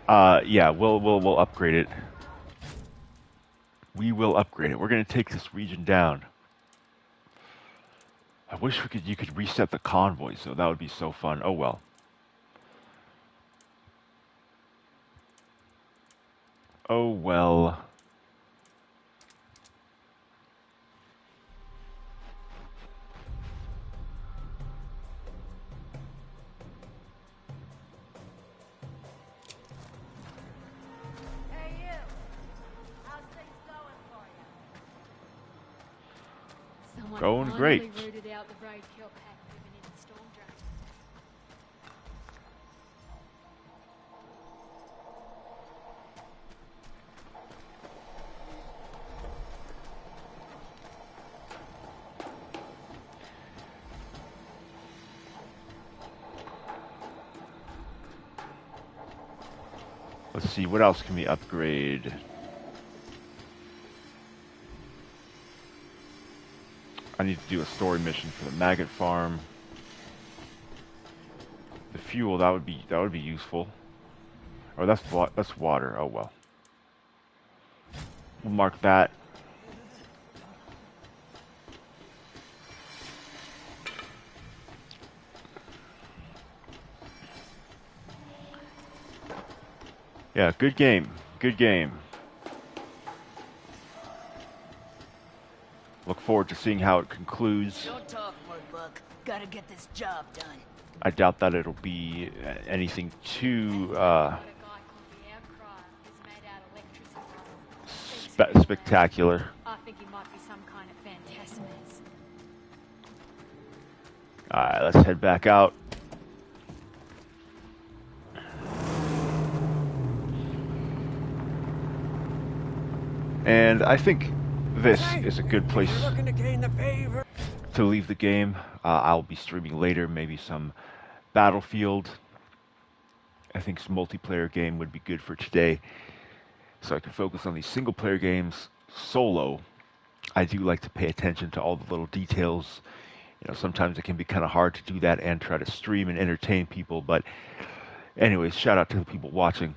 Yeah, we'll upgrade it. We will upgrade it. We're gonna take this region down. I wish you could reset the convoys, so that would be so fun. Oh well. Oh well. Hey, you. How's things going for you? Someone Going finally great. rooted out the roadkill pack living in the storm drains. Let's see, what else can we upgrade? I need to do a story mission for the maggot farm. The fuel, that would be useful. Oh, that's water. Oh well. We'll mark that. Yeah, good game. Good game. Look forward to seeing how it concludes. Don't talk, Mudbug. Gotta get this job done. I doubt that it'll be anything too A guy called the Outcry who's made out of electricity. spectacular. I think he might be some kind of phantasmus. Alright, let's head back out. And I think this is a good place You're looking to gain the favor. to leave the game. I'll be streaming later, maybe some Battlefield. I think some multiplayer game would be good for today, so I can focus on these single player games solo. I do like to pay attention to all the little details. You know, sometimes it can be kind of hard to do that and try to stream and entertain people, but anyways, shout out to the people watching.